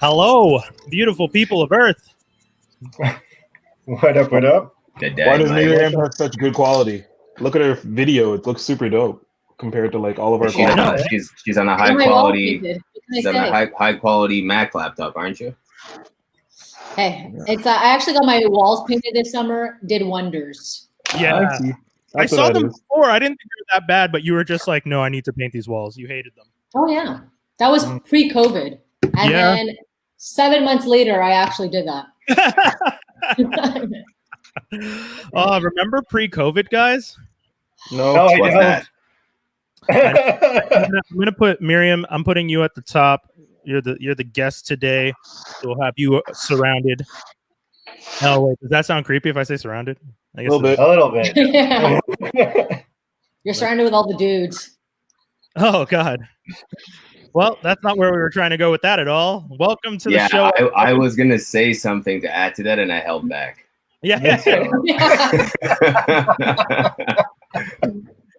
Hello, beautiful people of Earth. What up, what up? Why does Mariam have such good quality? Look at her video; it looks super dope compared to like all of our. She's on a high quality. She's on a high quality Mac laptop, aren't you? Hey, it's I actually got my walls painted this summer. Did wonders. Yeah, I saw them before. I didn't think they were that bad, but you were just like, no, I need to paint these walls. You hated them. Oh yeah, that was pre-COVID, and then 7 months later, I actually did that. Remember pre-COVID, guys? No, I I'm gonna put Mariam. I'm putting you at the top. You're the guest today. So we'll have you surrounded. Oh wait, does that sound creepy if I say surrounded? I guess a little bit. Yeah. You're surrounded with all the dudes. Oh God. Well, that's not where we were trying to go with that at all. Welcome to the show. I was gonna say something to add to that, and I held back. Yeah.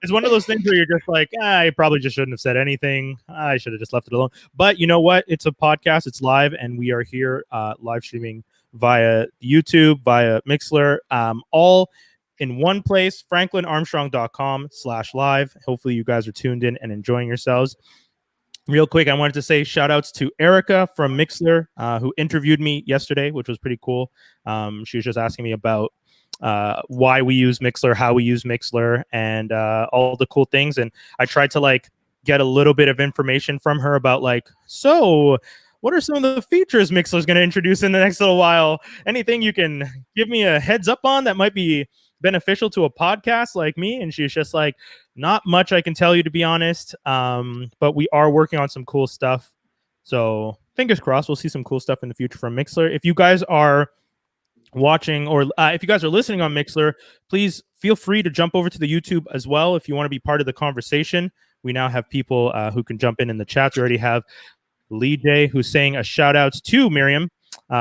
It's one of those things where you're just like, I probably just shouldn't have said anything. I should have just left it alone. But you know what? It's a podcast. It's live, and we are here live streaming via YouTube, via Mixlr, all in one place, franklinarmstrong.com/live. Hopefully you guys are tuned in and enjoying yourselves. Real quick, I wanted to say shout outs to Erica from Mixlr, who interviewed me yesterday, which was pretty cool. She was just asking me about why we use Mixlr, how we use Mixlr, and all the cool things. And I tried to like get a little bit of information from her about like, so what are some of the features Mixlr is going to introduce in the next little while? Anything you can give me a heads up on that might be beneficial to a podcast like me? And she's just like, not much I can tell you, to be honest. But we are working on some cool stuff. So fingers crossed, we'll see some cool stuff in the future from Mixlr. If you guys are watching or if you guys are listening on Mixlr, please feel free to jump over to the YouTube as well if you want to be part of the conversation. We now have people who can jump in the chat. We already have Lee J, who's saying a shout out to Mariam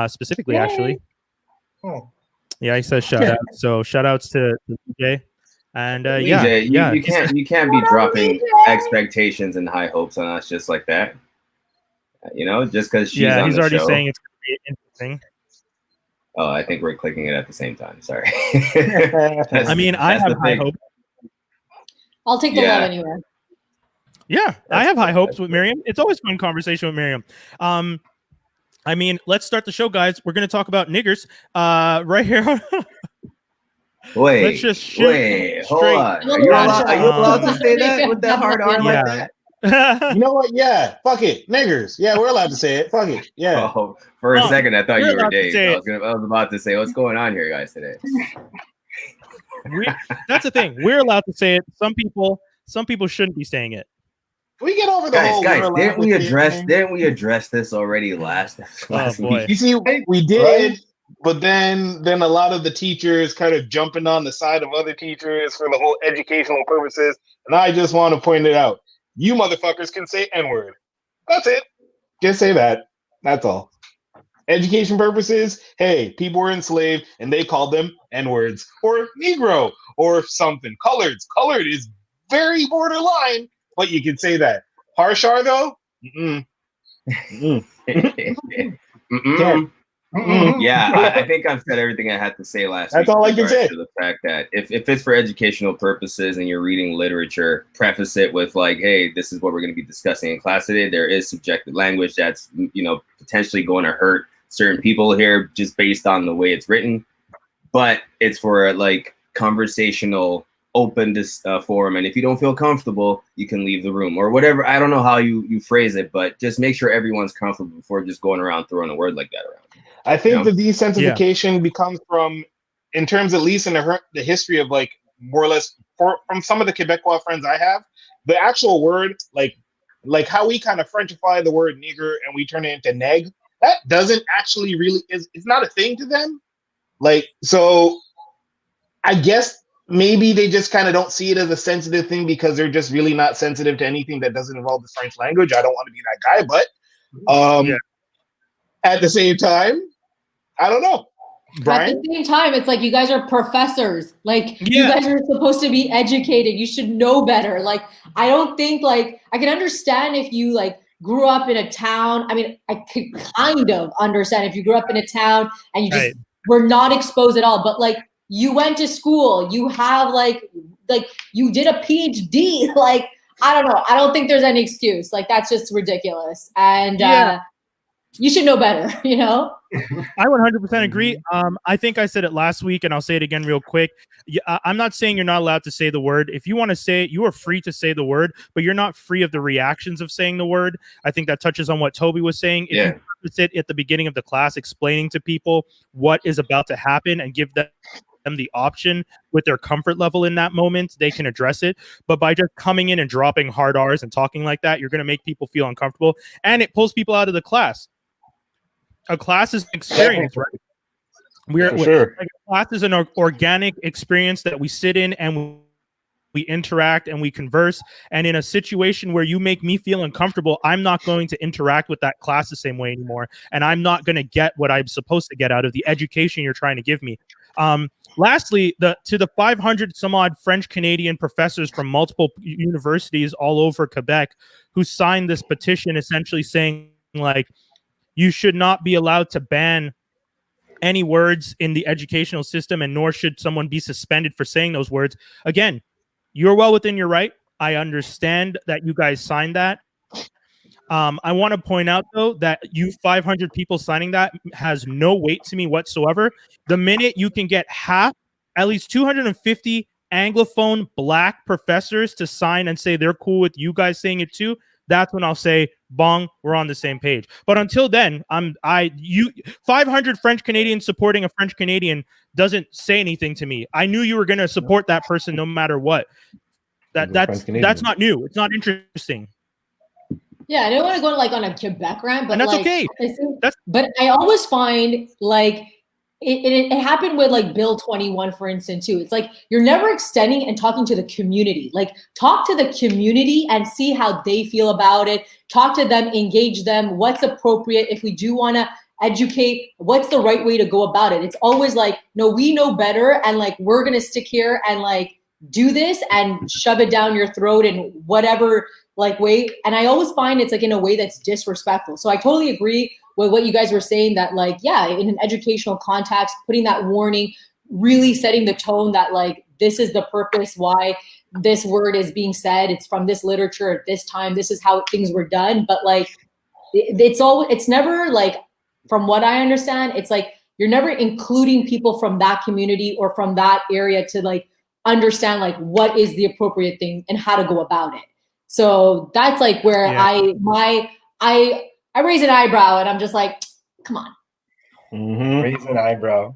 specifically. Yay. Actually. Oh. Yeah, he says shout out. So shout outs to Lee J. And you can't be dropping expectations and high hopes on us just like that. You know, just because she's on he's the already show. saying it's going to be interesting. Oh, I think we're clicking it at the same time. Sorry. I mean, I have high hopes. I'll take the love anywhere. Yeah, I have high hopes with Mariam. It's always fun conversation with Mariam. I mean, let's start the show, guys. We're going to talk about niggers right here. Let's just shoot hold on. Are you allowed to say that with that hard R like that? You know what? Yeah, fuck it, niggers. Yeah, we're allowed to say it. Fuck it. Yeah. Oh, for a second, I thought you were Dave. I was about to say, what's going on here, guys, today? That's the thing. We're allowed to say it. Some people shouldn't be saying it. We get over the whole. Guys, didn't we address this already last week? You see, we did. Right? But then a lot of the teachers kind of jumping on the side of other teachers for the whole educational purposes. And I just want to point it out. You motherfuckers can say N-word. That's it. Just say that. That's all. Education purposes, hey, people were enslaved and they called them N-words or Negro or something. Coloreds. Colored is very borderline, but you can say that. Harsh R though? Yeah, I think I've said everything I had to say last week. That's all I can say. To the fact that if it's for educational purposes and you're reading literature, preface it with like, hey, this is what we're going to be discussing in class today. There is subjective language that's, potentially going to hurt certain people here just based on the way it's written. But it's for like conversational, open forum. And if you don't feel comfortable, you can leave the room or whatever. I don't know how you phrase it, but just make sure everyone's comfortable before just going around throwing a word like that around. I think the desensitization becomes from, in terms at least in the history of like more or less from some of the Quebecois friends I have, the actual word like how we kind of Frenchify the word nigger and we turn it into neg, that doesn't actually really it's not a thing to them. Like, so I guess maybe they just kind of don't see it as a sensitive thing because they're just really not sensitive to anything that doesn't involve the French language. I don't want to be that guy, but at the same time, I don't know. Brian? At the same time, it's like you guys are professors. Like you guys are supposed to be educated. You should know better. Like I don't think like I can understand if you like grew up in a town. I mean, I could kind of understand if you grew up in a town and you just were not exposed at all. But like, you went to school, you have like you did a PhD. Like, I don't know. I don't think there's any excuse. Like, that's just ridiculous. And you should know better, you know? I 100% agree. I think I said it last week, and I'll say it again real quick. I'm not saying you're not allowed to say the word. If you want to say it, you are free to say the word, but you're not free of the reactions of saying the word. I think that touches on what Tobi was saying. If you sit at the beginning of the class explaining to people what is about to happen and give them the option with their comfort level in that moment, they can address it. But by just coming in and dropping hard R's and talking like that, you're going to make people feel uncomfortable, and it pulls people out of the class. A class is an experience, right? Like, a class is an organic experience that we sit in and we interact and we converse. And in a situation where you make me feel uncomfortable, I'm not going to interact with that class the same way anymore. And I'm not going to get what I'm supposed to get out of the education you're trying to give me. Lastly, to the 500 some odd French Canadian professors from multiple universities all over Quebec who signed this petition essentially saying, like, you should not be allowed to ban any words in the educational system, and nor should someone be suspended for saying those words. Again, you're well within your right. I understand that you guys signed that. I want to point out, though, that you 500 people signing that has no weight to me whatsoever. The minute you can get at least 250 Anglophone Black professors to sign and say they're cool with you guys saying it too, that's when I'll say, bong, we're on the same page. But until then, 500 French Canadians supporting a French Canadian doesn't say anything to me. I knew you were going to support that person no matter what. That's not new. It's not interesting. Yeah, I don't want to go on a Quebec rant, but and that's like, okay. But I always find like it happened with like Bill 21, for instance, too. It's like you're never extending and talking to the community. Like, talk to the community and see how they feel about it. Talk to them, engage them. What's appropriate if we do want to educate? What's the right way to go about it? It's always like, no, we know better, and like we're gonna stick here and like do this and shove it down your throat in whatever like way. And I always find it's like in a way that's disrespectful. So I totally agree with what you guys were saying, that like, yeah, in an educational context, putting that warning, really setting the tone that like, this is the purpose why this word is being said. It's from this literature at this time. This is how things were done. But like, it's never like, from what I understand, it's like, you're never including people from that community or from that area to like understand like what is the appropriate thing and how to go about it. So that's like where I raise an eyebrow and I'm just like, come on. Raise an eyebrow.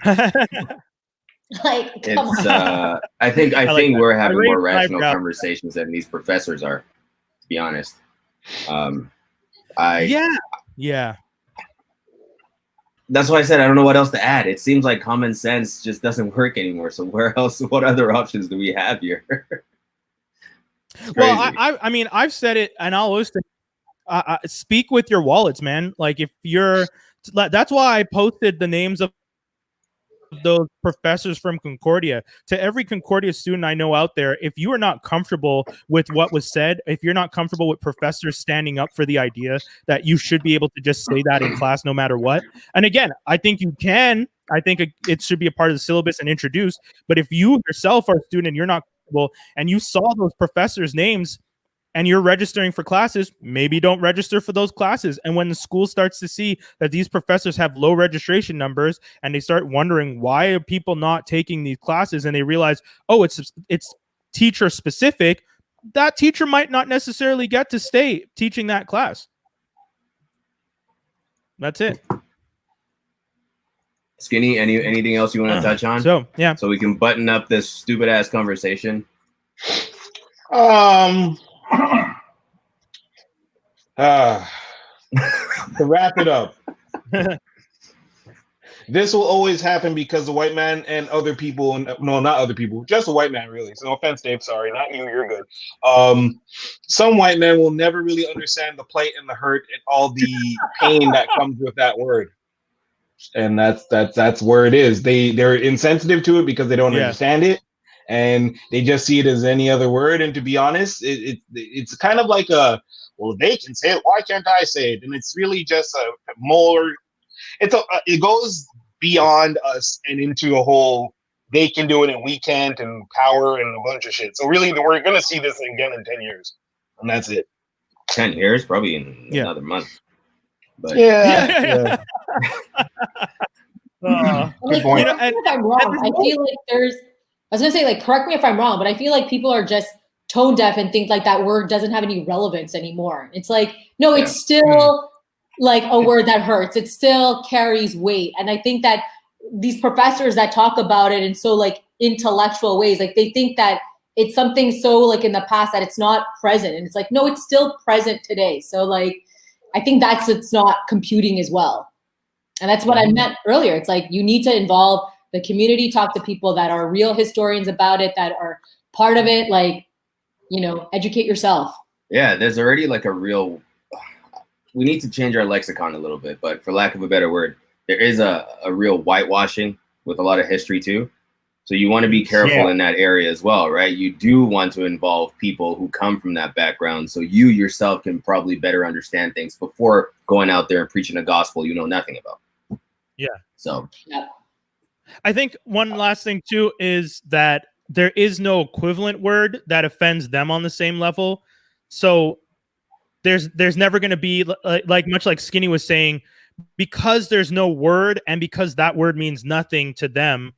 Like, come on. I think we're having more rational eyebrow conversations than these professors are, to be honest. Yeah. That's why I said I don't know what else to add. It seems like common sense just doesn't work anymore. So what other options do we have here? Well, I mean, I've said it, and I'll always speak with your wallets, man. Like, if you're, that's why I posted the names of those professors from Concordia. To every Concordia student I know out there, if you are not comfortable with what was said, if you're not comfortable with professors standing up for the idea that you should be able to just say that in class no matter what, and again, I think you can. I think it should be a part of the syllabus and introduced. But if you yourself are a student and you're not comfortable and you saw those professors' names and you're registering for classes, maybe don't register for those classes. And when the school starts to see that these professors have low registration numbers and they start wondering, why are people not taking these classes? And they realize, oh, it's teacher specific. That teacher might not necessarily get to stay teaching that class. That's it. Skinny, anything else you want to touch on? So we can button up this stupid ass conversation. To wrap it up, this will always happen because the white man and other people, no, not other people, just the white man, really. So no offense, Dave, sorry, not you, you're good. Some white men will never really understand the plight and the hurt and all the pain that comes with that word. And that's where it is. They're insensitive to it because they don't understand it. And they just see it as any other word. And to be honest, it's kind of like well, they can say it, why can't I say it? And it's really just a more, it goes beyond us and into a whole, they can do it and we can't, and power and a bunch of shit. So really, we're going to see this again in 10 years. And that's it. 10 years? Probably in another month. But yeah. Good point. If I'm wrong, I feel like I was gonna say, like, correct me if I'm wrong, but I feel like people are just tone deaf and think like that word doesn't have any relevance anymore. It's like, no, it's still like a word that hurts. It still carries weight. And I think that these professors that talk about it in so like intellectual ways, like they think that it's something so like in the past that it's not present. And it's like, no, it's still present today. So like, I think it's not computing as well. And that's what I meant earlier. It's like, you need to involve the community, talk to people that are real historians about it, that are part of it, like, you know, educate yourself. Yeah, there's already like we need to change our lexicon a little bit, but for lack of a better word, there is a real whitewashing with a lot of history too. So you want to be careful in that area as well, right? You do want to involve people who come from that background so you yourself can probably better understand things before going out there and preaching a gospel you know nothing about. Yeah. So I think one last thing too is that there is no equivalent word that offends them on the same level. So there's never going to be like much like Skinny was saying, because there's no word and because that word means nothing to them,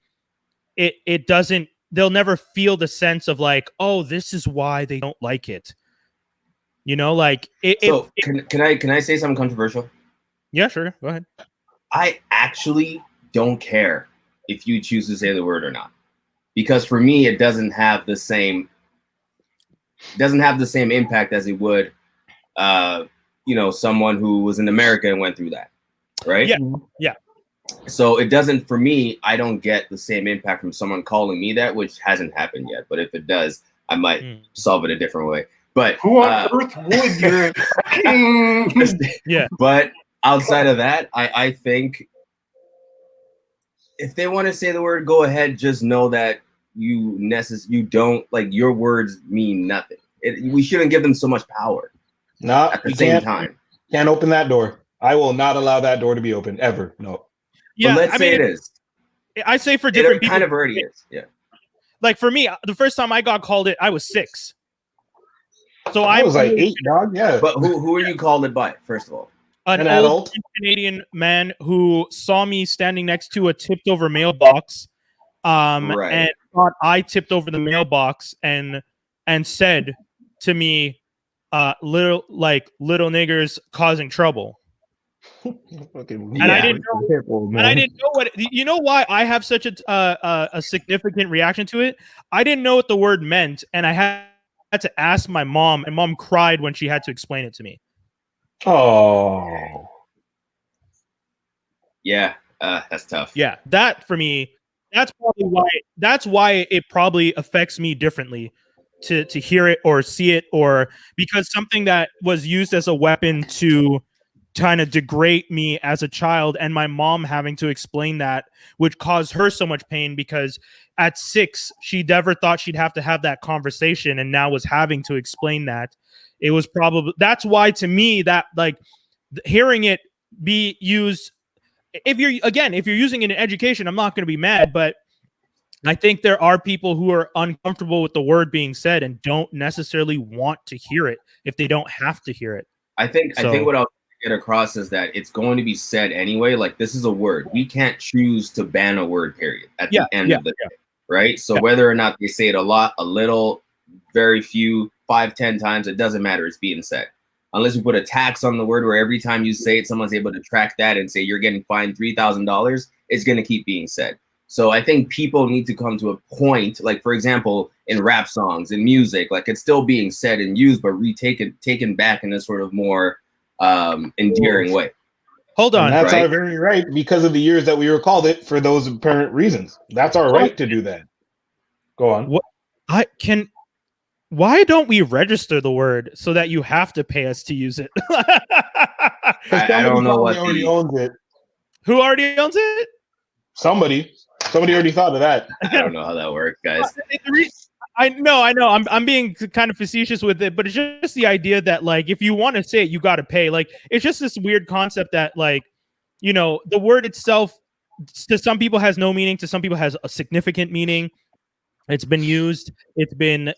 it doesn't, they'll never feel the sense of like, oh, this is why they don't like it. You know, like can I say something controversial? Yeah, sure. Go ahead. I actually don't care if you choose to say the word or not, because for me, it doesn't have the same impact as it would, you know, someone who was in America and went through that. Right. Yeah. Yeah. So it doesn't, for me, I don't get the same impact from someone calling me that, which hasn't happened yet. But if it does, I might solve it a different way. But who on earth would you? Yeah. But outside of that, I think if they want to say the word, go ahead. Just know that you don't, like, your words mean nothing. We shouldn't give them so much power. No, at the same time. Can't open that door. I will not allow that door to be opened ever. No. Yeah, but let's say it is. I say for different people. It kind of already is. Yeah. Like for me, the first time I got called it, I was 6. So I was like 8, dog. Yeah. But who are you called it by, first of all? An old Canadian man who saw me standing next to a tipped over mailbox, and thought I tipped over the mailbox and said to me, little niggers causing trouble. And I didn't know what, you know why I have such a significant reaction to it. I didn't know what the word meant, and I had to ask my mom, and mom cried when she had to explain it to me. Oh, yeah, that's tough. Yeah, that for me, that's why it probably affects me differently to hear it or see it, or because something that was used as a weapon to kind of degrade me as a child, and my mom having to explain that, which caused her so much pain, because at 6 she never thought she'd have to have that conversation, and now was having to explain that. It was probably, that's why to me that, like, hearing it be used, if you're using it in education, I'm not going to be mad, but I think there are people who are uncomfortable with the word being said and don't necessarily want to hear it if they don't have to hear it. I think what I'll get across is that it's going to be said anyway. Like, this is a word. We can't choose to ban a word, period, at the end of the day, right? So whether or not they say it a lot, a little, very few, 5, 10 times, it doesn't matter. It's being said. Unless you put a tax on the word where every time you say it, someone's able to track that and say you're getting fined $3,000, it's going to keep being said. So I think people need to come to a point, like, for example, in rap songs, in music, like, it's still being said and used, but taken back in a sort of more endearing way. Hold on. And that's our very right, because of the years that we were called it for those apparent reasons. That's our right to do that. Go on. Why don't we register the word so that you have to pay us to use it? I don't know what already owns it. Who already owns it? Somebody already thought of that. I don't know how that works, guys. I know. I'm being kind of facetious with it, but it's just the idea that like if you want to say it, you got to pay. Like it's just this weird concept that like, you know, the word itself to some people has no meaning, to some people has a significant meaning. It's been used. They've been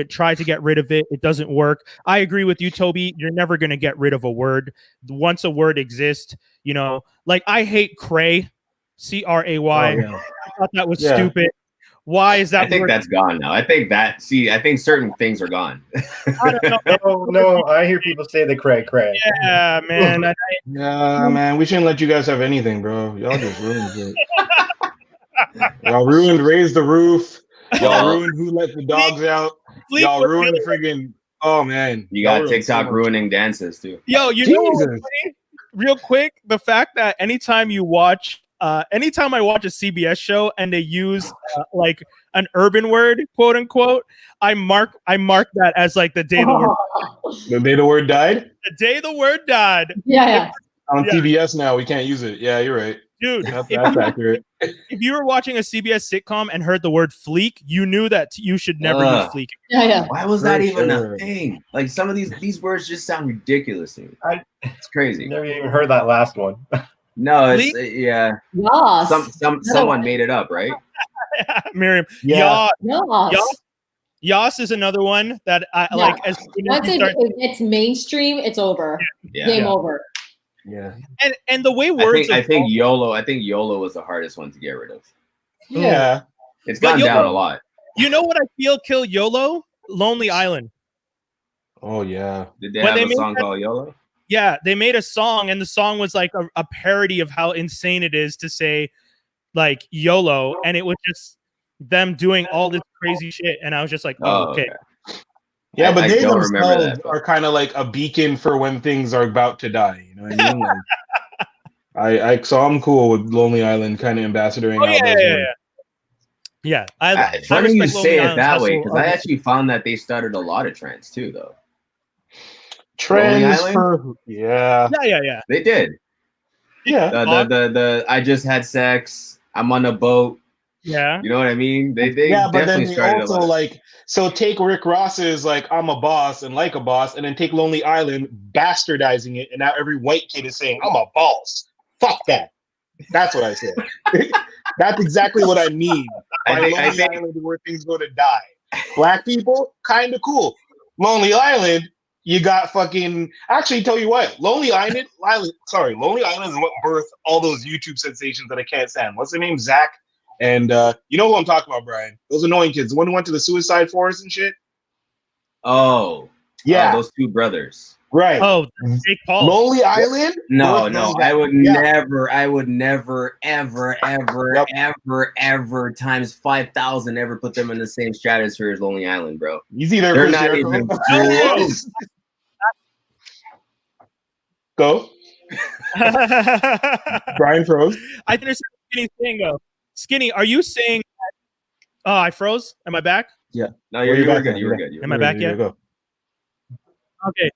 tried to get rid of it. It doesn't work. I agree with you, Toby. You're never going to get rid of a word. Once a word exists, you know, like I hate cray, CRAY. Oh, yeah. I thought that was stupid. Why is that? I think that's gone now. I think certain things are gone. I don't know. No, I hear people say the cray. Yeah, man. Yeah, man. We shouldn't let you guys have anything, bro. Y'all just ruined it. Y'all ruined Raise the Roof. Y'all ruined Who Let the Dogs Out. Y'all ruined friggin'. Oh, man. You got TikTok ruining dances, too. Yo, you know what's funny? Real quick, the fact that anytime I watch a CBS show and they use like an urban word, quote unquote, I mark that as like the day the word died. The day the word died. Yeah. On CBS now, we can't use it. Yeah, you're right. Dude, that's accurate. If you were watching a CBS sitcom and heard the word fleek, you knew that you should never use fleek. Yeah. Why was that even a thing? Like some of these words just sound ridiculous to me. It's crazy. Never even heard that last one. No, it's yeah. Yas. Someone made it up, right? Mariam. Yeah. Yas is another one that I like. As once it's mainstream, it's over. Game over. Yeah. And the way words I think YOLO was the hardest one to get rid of. Yeah. It's gone down a lot. You know what I feel kill YOLO? Lonely Island. Oh yeah. Did they have a song called YOLO? Yeah, they made a song and the song was like a parody of how insane it is to say like YOLO, and it was just them doing all this crazy shit, and I was just like, okay. Yeah, but they themselves are kind of like a beacon for when things are about to die. You know what I mean? Like, so I'm cool with Lonely Island kind of ambassadoring. Yeah. Funny you say it that way, because I actually found that they started a lot of trends too, though. Trends yeah. They did. Yeah. The I just had sex. I'm on a boat. Yeah. You know what I mean? They but then they also like, so take Rick Ross's like I'm a boss and like a boss, and then take Lonely Island, bastardizing it, and now every white kid is saying I'm a boss. Fuck that. That's what I said. That's exactly what I mean by Lonely Island, where things go to die. Black people, kind of cool. Lonely Island, you got fucking. Actually, tell you what, Lonely Island is what birthed all those YouTube sensations that I can't stand. What's their name? Zach. And you know who I'm talking about, Brian? Those annoying kids. The one who went to the suicide forest and shit. Oh, yeah, those two brothers. Right. Oh, Jake Paul. Lonely Island? No. I would never, ever times 5,000 ever put them in the same stratosphere as Lonely Island, bro. You see their They're not even close. Go. Brian froze. I think there's Skinny thing though. Skinny, are you saying that, I froze? Am I back? Yeah. No, you were good. You were good. Am I back yet? Okay.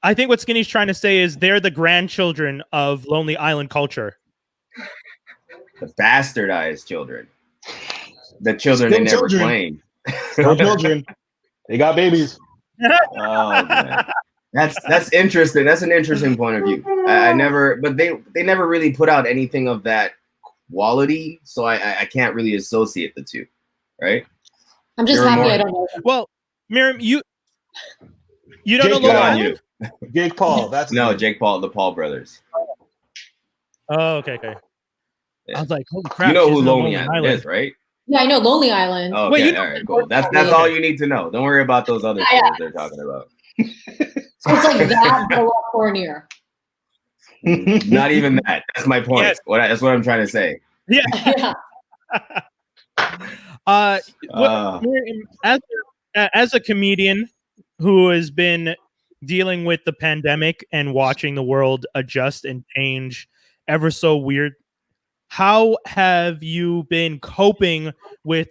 I think what Skinny's trying to say is they're the grandchildren of Lonely Island culture. The bastardized children. The children they never claimed. Still children. They got babies. Oh man. That's interesting. That's an interesting point of view. They never really put out anything of that quality, so I can't really associate the two, right? I'm just happy I don't know. Well, Miriam, you don't know Lonely Island? Jake Paul. That's Jake Paul, the Paul brothers. Oh, okay. Yeah. I was like, holy crap! You know who Lonely Island is, right? Yeah, I know Lonely Island. Oh, okay, all right, cool. That's all you need to know. Don't worry about those other things they're talking about. So it's like that, but a lot cornier. Not even that. That's my point. Yes. That's what I'm trying to say. Yeah. As a comedian who has been dealing with the pandemic and watching the world adjust and change ever so weird, how have you been coping with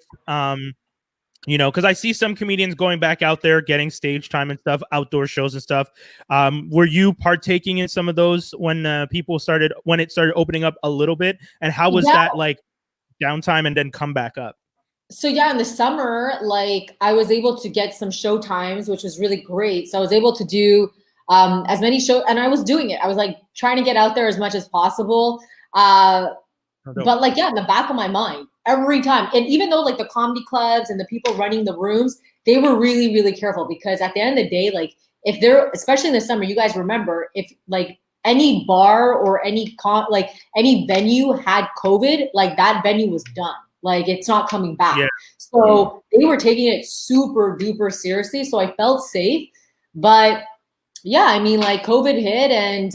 because I see some comedians going back out there getting stage time and stuff, outdoor shows and stuff. Were you partaking in some of those when it started opening up a little bit? And how was that like downtime and then come back up? So yeah, in the summer, like I was able to get some show times, which was really great. So I was able to do as many shows, and I was doing it. I was like trying to get out there as much as possible. But like, yeah, in the back of my mind, every time, and even though like the comedy clubs and the people running the rooms, they were really, really careful because at the end of the day, like if they're, especially in the summer, you guys remember if like any bar or any venue had COVID, like that venue was done. Like it's not coming back. Yeah. So they were taking it super duper seriously. So I felt safe, but yeah, I mean, like COVID hit and,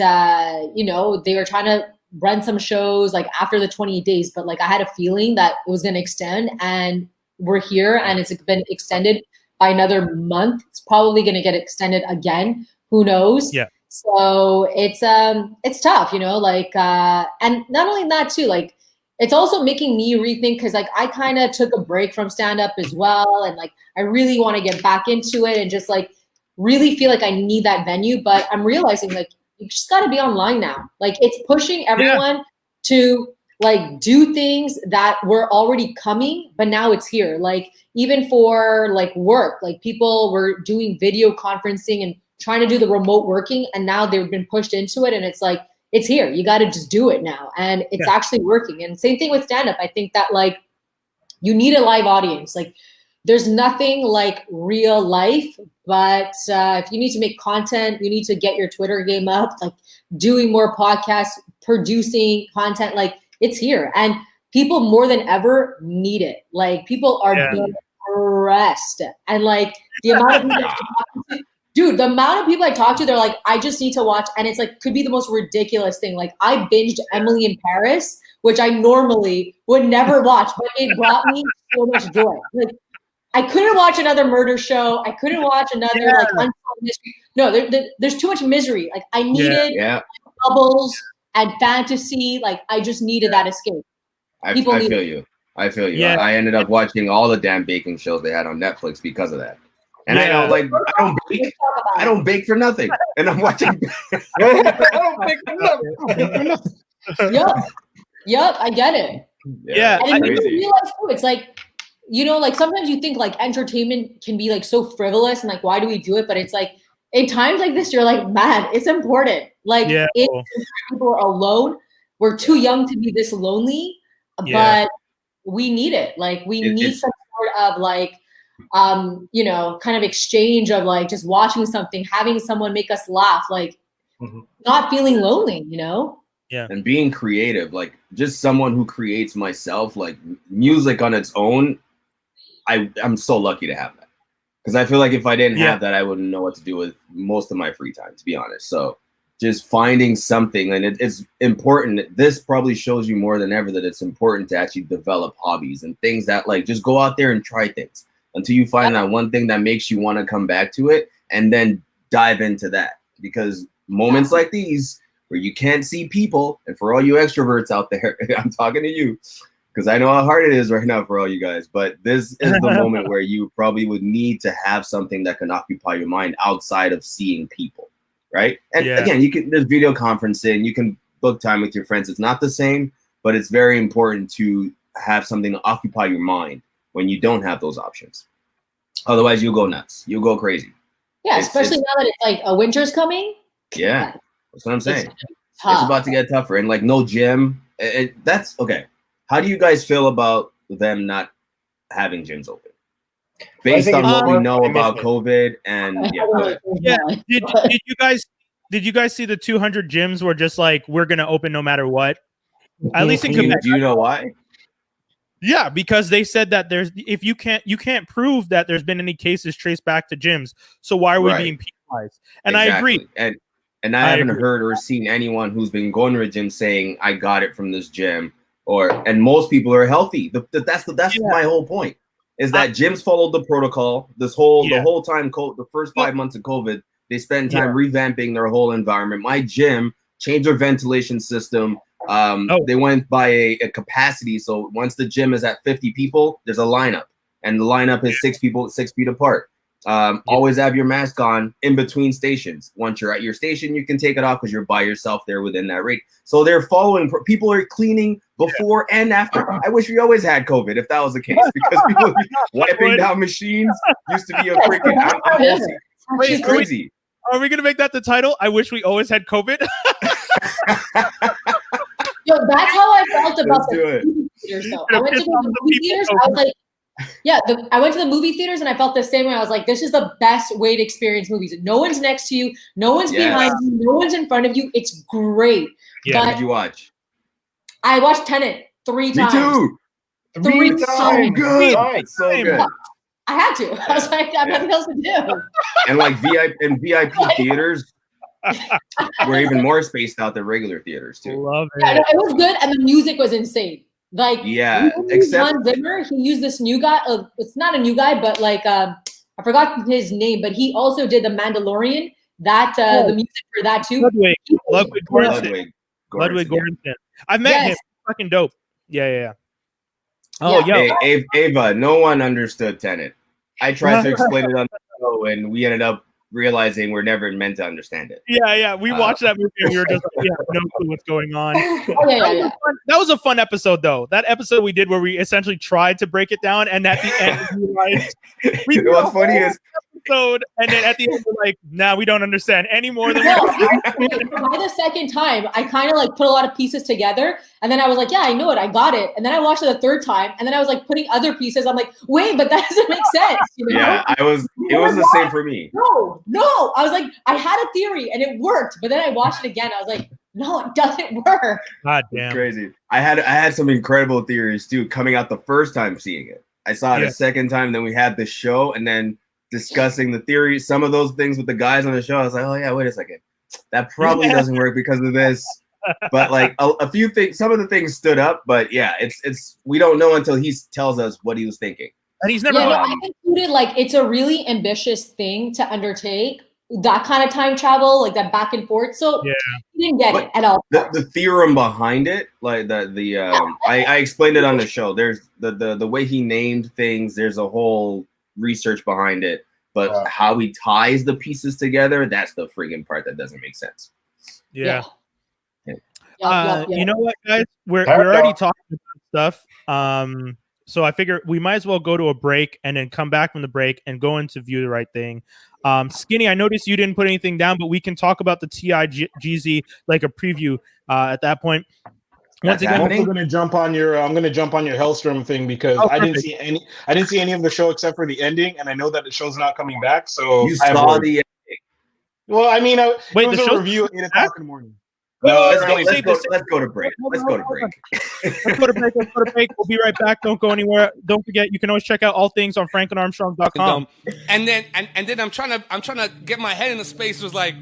they were trying to run some shows like after the 28 days, but like I had a feeling that it was going to extend and we're here and it's been extended by another month. It's probably going to get extended again. Who knows? Yeah. So it's tough, and not only that too, like it's also making me rethink because like I kind of took a break from stand-up as well. And like, I really want to get back into it and just like really feel like I need that venue, but I'm realizing like you just got to be online now. Like it's pushing everyone to like do things that were already coming, but now it's here. Like even for like work, like people were doing video conferencing and trying to do the remote working, and now they've been pushed into it, and it's like it's here. You got to just do it now, and it's actually working. And same thing with stand-up. I think that like you need a live audience. Like there's nothing like real life, but if you need to make content, you need to get your Twitter game up, like doing more podcasts, producing content, like it's here. And people more than ever need it. Like people are being pressed. And like the amount of people the amount of people I talk to, they're like, I just need to watch. And it's like, could be the most ridiculous thing. Like I binged Emily in Paris, which I normally would never watch, but it brought me so much joy. Like, I couldn't watch another murder show. I couldn't watch another like unsolved mystery. No, there's too much misery. Like I needed bubbles and fantasy. Like I just needed that escape. I feel you. Yeah. I ended up watching all the damn baking shows they had on Netflix because of that. And I know, like, I don't bake for nothing, and I'm watching. I don't bake for nothing. Yep, I get it. Yeah, and you realize too, it's like. Like sometimes you think like entertainment can be like so frivolous and like, why do we do it? But it's like in times like this, you're like, man, it's important. Like if people are alone, we're too young to be this lonely, but we need it. Like we need some sort of like, kind of exchange of like just watching something, having someone make us laugh, like not feeling lonely, Yeah. And being creative, like just someone who creates myself, like music on its own. I'm so lucky to have that because I feel like if I didn't have that, I wouldn't know what to do with most of my free time, to be honest. So just finding something, and it's important. This probably shows you more than ever that it's important to actually develop hobbies and things that like just go out there and try things until you find that one thing that makes you want to come back to it and then dive into that. Because moments like these where you can't see people, and for all you extroverts out there, I'm talking to you. Because I know how hard it is right now for all you guys, but this is the moment where you probably would need to have something that can occupy your mind outside of seeing people, right? And again, there's video conferencing, you can book time with your friends. It's not the same, but it's very important to have something to occupy your mind when you don't have those options. Otherwise, you'll go nuts. You'll go crazy. Yeah, especially now that it's like a winter's coming. Yeah, that's what I'm saying. It's about to get tougher, and like no gym. That's okay. How do you guys feel about them not having gyms open? Based on what we know about COVID and did you guys see the 200 gyms were just like we're gonna open no matter what? At least in Quebec. Do you know why? Yeah, because they said that you can't prove that there's been any cases traced back to gyms. So why are we being penalized? And I agree. And I haven't heard or seen anyone who's been going to a gym saying I got it from this gym. And most people are healthy. That's my whole point. Is that gyms followed the protocol the whole time. The first 5 months of COVID, they spent time revamping their whole environment. My gym changed their ventilation system. They went by a capacity. So once the gym is at 50 people, there's a lineup, and the lineup is 6 people 6 feet apart. Always have your mask on in between stations. Once you're at your station, you can take it off because you're by yourself there within that rate. So they're following. People are cleaning before and after. I wish we always had COVID if that was the case, because people wiping down machines used to be a freaking. It's crazy. Are we gonna make that the title? I wish we always had COVID. Yo, that's how I felt about the movie theaters. Though I went to the movie theaters. I was like. Yeah, I went to the movie theaters and I felt the same way. I was like, this is the best way to experience movies. No one's next to you. No one's behind you. No one's in front of you. It's great. Yeah, what did you watch? I watched Tenet 3 times. Me too. 3 times. So good. It's so good. I had to. I was like, I have nothing else to do. And like VIP theaters were even more spaced out than regular theaters too. Love it. Yeah, no, it was good, and the music was insane. Like, except Hans Zimmer, he used this new guy. It's not a new guy, but like I forgot his name, but he also did the Mandalorian. That the music for that too. Ludwig Göransson. I've met him. Fucking dope. Yeah. Oh, yeah. Hey, Ava, no one understood Tenet. I tried to explain it on the show, and we ended up realizing we're never meant to understand it. Yeah. We watched that movie and we were just like, no clue what's going on. That was a fun episode, though. That episode we did where we essentially tried to break it down, and at the end we realized what's funny is episode, and then at the end we're like, nah, we don't understand any more than by the second time, I kind of like put a lot of pieces together, and then I was like, yeah, I know it, I got it. And then I watched it the third time, and then I was like putting other pieces. I'm like, wait, but that doesn't make sense. You know? Yeah, it was the same for me. No, I was like, I had a theory and it worked, but then I watched it again. I was like, no, it doesn't work. God damn, it's crazy. I had some incredible theories too coming out the first time seeing it. I saw it a second time, then we had the show, and then discussing the theories, some of those things with the guys on the show. I was like, oh yeah, wait a second, that probably doesn't work because of this. But like a few things, some of the things stood up, but yeah, it's we don't know until he tells us what he was thinking. And he's never. I concluded like it's a really ambitious thing to undertake, that kind of time travel, like that back and forth. So he didn't get it at all. The theorem behind it, like I explained it on the show. There's the way he named things. There's a whole research behind it, but how he ties the pieces together, that's the friggin' part that doesn't make sense. Yeah. You know what, guys? We're already talking about stuff. So I figure we might as well go to a break and then come back from the break and go into View the Right Thing. Skinny, I noticed you didn't put anything down, but we can talk about the T.I.G.Z. like a preview at that point. Once again, I'm also going to jump on your. I'm going to jump on your Helstrom thing because I didn't see any. I didn't see any of the show except for the ending, and I know that the show's not coming back. So you saw the ending. Well, I mean, it was the a review at 8 o'clock in the morning. No, let's go to break. Let's go to break. We'll be right back. Don't go anywhere. Don't forget, you can always check out all things on franklinarmstrong.com. And then I'm trying to get my head in the space. Was like,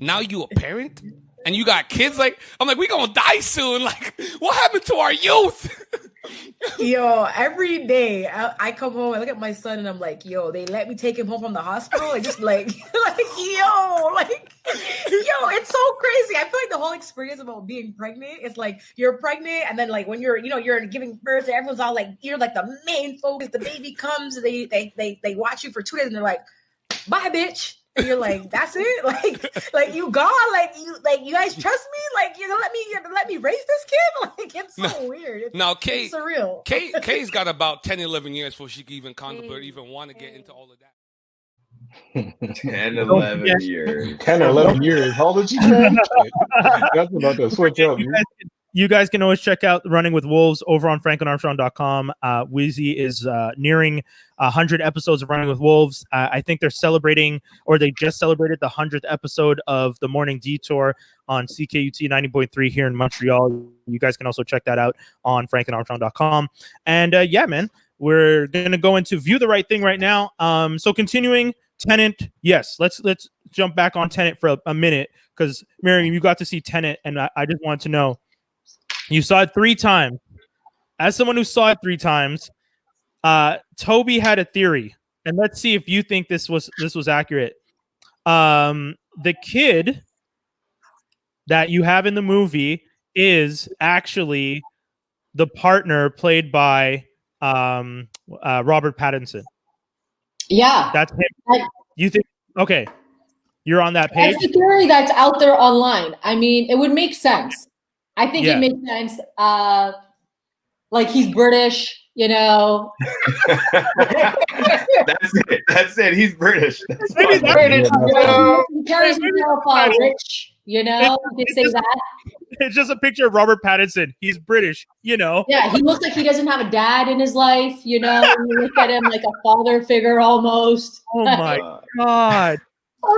now you a parent and you got kids. Like, I'm like, we gonna die soon. Like, what happened to our youth? Yo, every day I come home, I look at my son, and I'm like, yo, they let me take him home from the hospital, and just like, yo, it's so crazy. I feel like the whole experience about being pregnant, it's like you're pregnant, and then like when you're giving birth, and everyone's all like, you're like the main focus. The baby comes, and they watch you for 2 days, and they're like, bye, bitch. And you're like, that's it? Like you gone? You guys trust me? Like you're gonna let me raise this kid? Like it's so weird. It's surreal. Kay's got about 10, 11 years before she can even contemplate, even want to get into all of that. 10, 11 years. 10 or 11 years. How old is she? That's about to switch up. You guys can always check out Running with Wolves over on franklinarmstrong.com. Wheezy is nearing 100 episodes of Running with Wolves. I think they're celebrating, or they just celebrated the 100th episode of The Morning Detour on CKUT 90.3 here in Montreal. You guys can also check that out on franklinarmstrong.com. And yeah, man, we're going to go into View the Right Thing right now. So continuing Tenet, yes, let's jump back on Tenet for a minute, because Mariam, you got to see Tenet, and I just wanted to know, you saw it 3 times. As someone who saw it 3 times, Tobi had a theory, and let's see if you think this was accurate. The kid that you have in the movie is actually the partner played by Robert Pattinson. Yeah. That's him. I- You think? Okay, you're on that page. That's the theory that's out there online. I mean, it would make sense. I think it makes sense. Like he's British, you know. That's it. He's British. That's Maybe fine. British. He carries himself rich, you know. You could say that. It's just a picture of Robert Pattinson. He's British, you know. Yeah, he looks like he doesn't have a dad in his life, you know. You look at him like a father figure almost. Oh my god.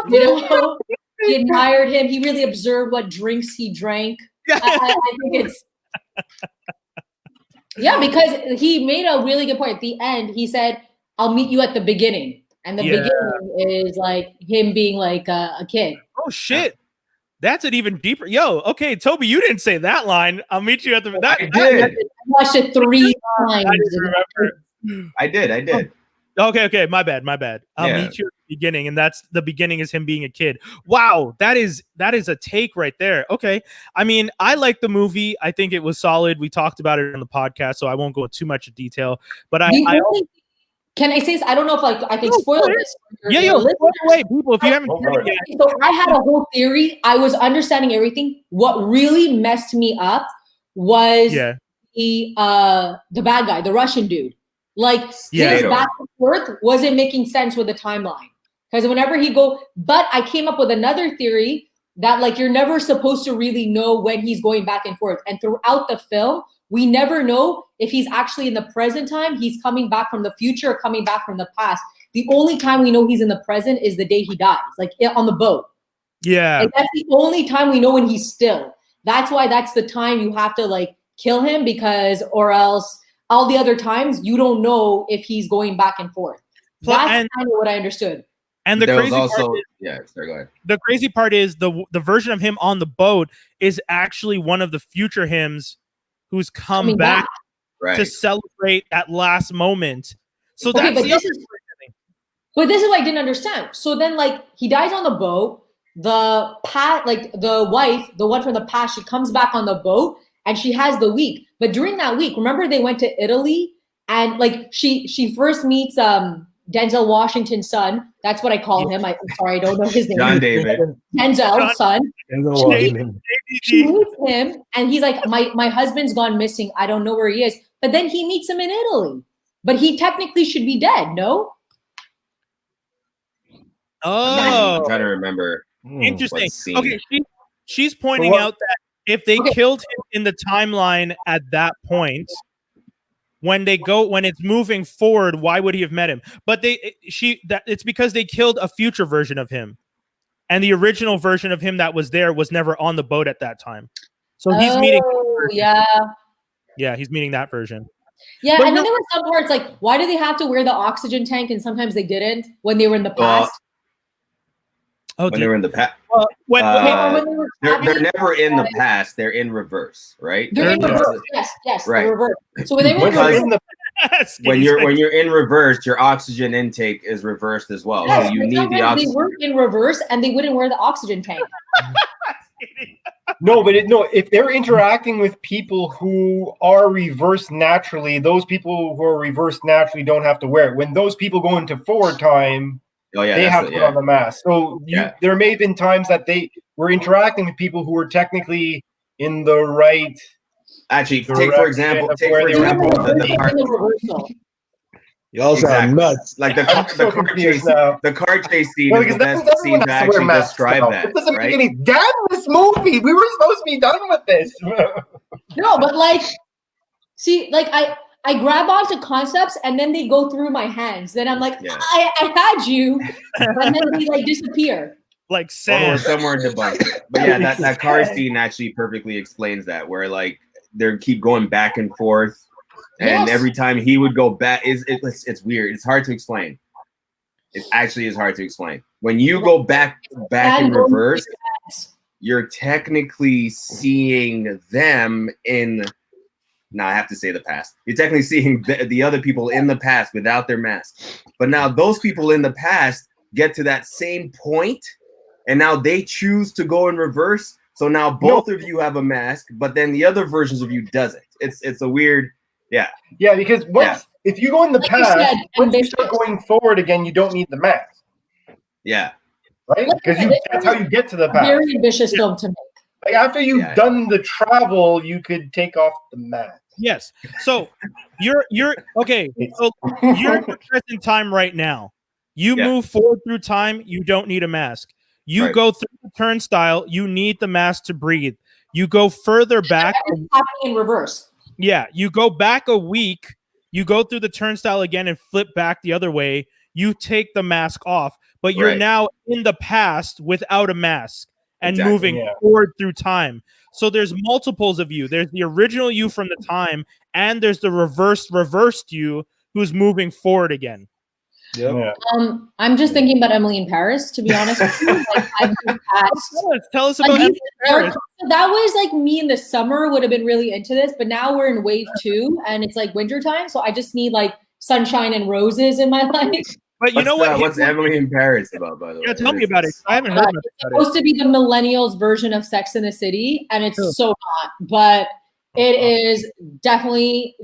You know, he admired him. He really observed what drinks he drank. I think it's because he made a really good point. At the end, he said, "I'll meet you at the beginning," and the beginning is like him being like a kid. Oh shit. That's an even deeper. Yo, okay, Tobi, you didn't say that line. I'll meet you at the. I did. I watched it 3 times. I didn't remember. I did. Okay. My bad. I'll meet you at the beginning, and that's the beginning is him being a kid. Wow, that is a take right there. Okay, I mean, I like the movie. I think it was solid. We talked about it on the podcast, so I won't go into too much detail. But can I say this? I don't know if I can spoil this. Wait, people, if you haven't seen it yet. So I had a whole theory. I was understanding everything. What really messed me up was the bad guy, the Russian dude. Like his back and forth wasn't making sense with the timeline. Because whenever but I came up with another theory that like you're never supposed to really know when he's going back and forth. And throughout the film, we never know if he's actually in the present time, he's coming back from the future, or coming back from the past. The only time we know he's in the present is the day he dies, like on the boat. Yeah. Like, that's the only time we know when he's still. That's why that's the time you have to like kill him, because or else all the other times you don't know if he's going back and forth. That's kind of what I understood. And the crazy part go ahead. The crazy part is the version of him on the boat is actually one of the future hymns who's come back to celebrate that last moment. So okay, that's this is what I didn't understand. So then like he dies on the boat, the wife, the one from the past, she comes back on the boat and she has the week. But during that week, remember they went to Italy and like she first meets Denzel Washington's son. That's what I call him. I'm sorry, I don't know his name. John David. Denzel's son. Denzel She meets him and he's like, my husband's gone missing. I don't know where he is. But then he meets him in Italy. But he technically should be dead, no? Oh. I'm trying to remember. Interesting. Okay, she's pointing out that if they killed him in the timeline at that point, when it's moving forward, why would he have met him? But it's because they killed a future version of him. And the original version of him that was there was never on the boat at that time. So he's meeting. Yeah, he's meeting that version. Yeah, but and then there were some parts like, why do they have to wear the oxygen tank and sometimes they didn't when they were in the past? When they were in the past. They're never in the past. They're in reverse, right? They're in reverse. Yes, right. Reverse. So when they were in the when you're in reverse, your oxygen intake is reversed as well. Yes, so you need the oxygen. They were in reverse and they wouldn't wear the oxygen tank. No, but if they're interacting with people who are reversed naturally, those people who are reversed naturally don't have to wear it. When those people go into forward time, they have to put on the mask. So there may have been times that they were interacting with people who were technically in the right. Actually, take for example, the y'all sound nuts. Like the car chase scene is the best scene to actually describe that. It doesn't make any damn this movie. We were supposed to be done with this. No, but like, see, like I grab onto concepts and then they go through my hands. Then I'm like, I had you, and then they like disappear. Like sand. Somewhere in the bucket. But yeah, that car scene actually perfectly explains that, where like they keep going back and forth. And every time he would go back, it's weird. It's hard to explain. It actually is hard to explain. When you go back in reverse, you're technically seeing them in. Now I have to say the past. You're technically seeing the other people in the past without their mask. But now those people in the past get to that same point, and now they choose to go in reverse. So now both of you have a mask, but then the other versions of you doesn't. It's a weird. Yeah. Yeah, because if you go in the past, once you start going forward again, you don't need the mask. Yeah. Right? Because that's how you get to the past. Very ambitious film to make. Like after you've done the travel, you could take off the mask. Yes. So you're okay. So you're in the present time right now. You move forward through time. You don't need a mask. You go through the turnstile. You need the mask to breathe. You go further back. Happening in reverse. Yeah. You go back a week. You go through the turnstile again and flip back the other way. You take the mask off, but you're now in the past without a mask. And moving forward through time. So there's multiples of you. There's the original you from the time, and there's the reversed you who's moving forward again. Yep. I'm just thinking about Emily in Paris, to be honest with you. Like, tell us about Emily in Paris. That was like me in the summer would have been really into this, but now we're in wave 2 and it's like wintertime. So I just need like sunshine and roses in my life. But you know what? What's Emily in Paris about, by the way? Yeah, tell me about it. I haven't heard about it. It's supposed to be the millennials version of Sex in the City, and it's so not. But it is definitely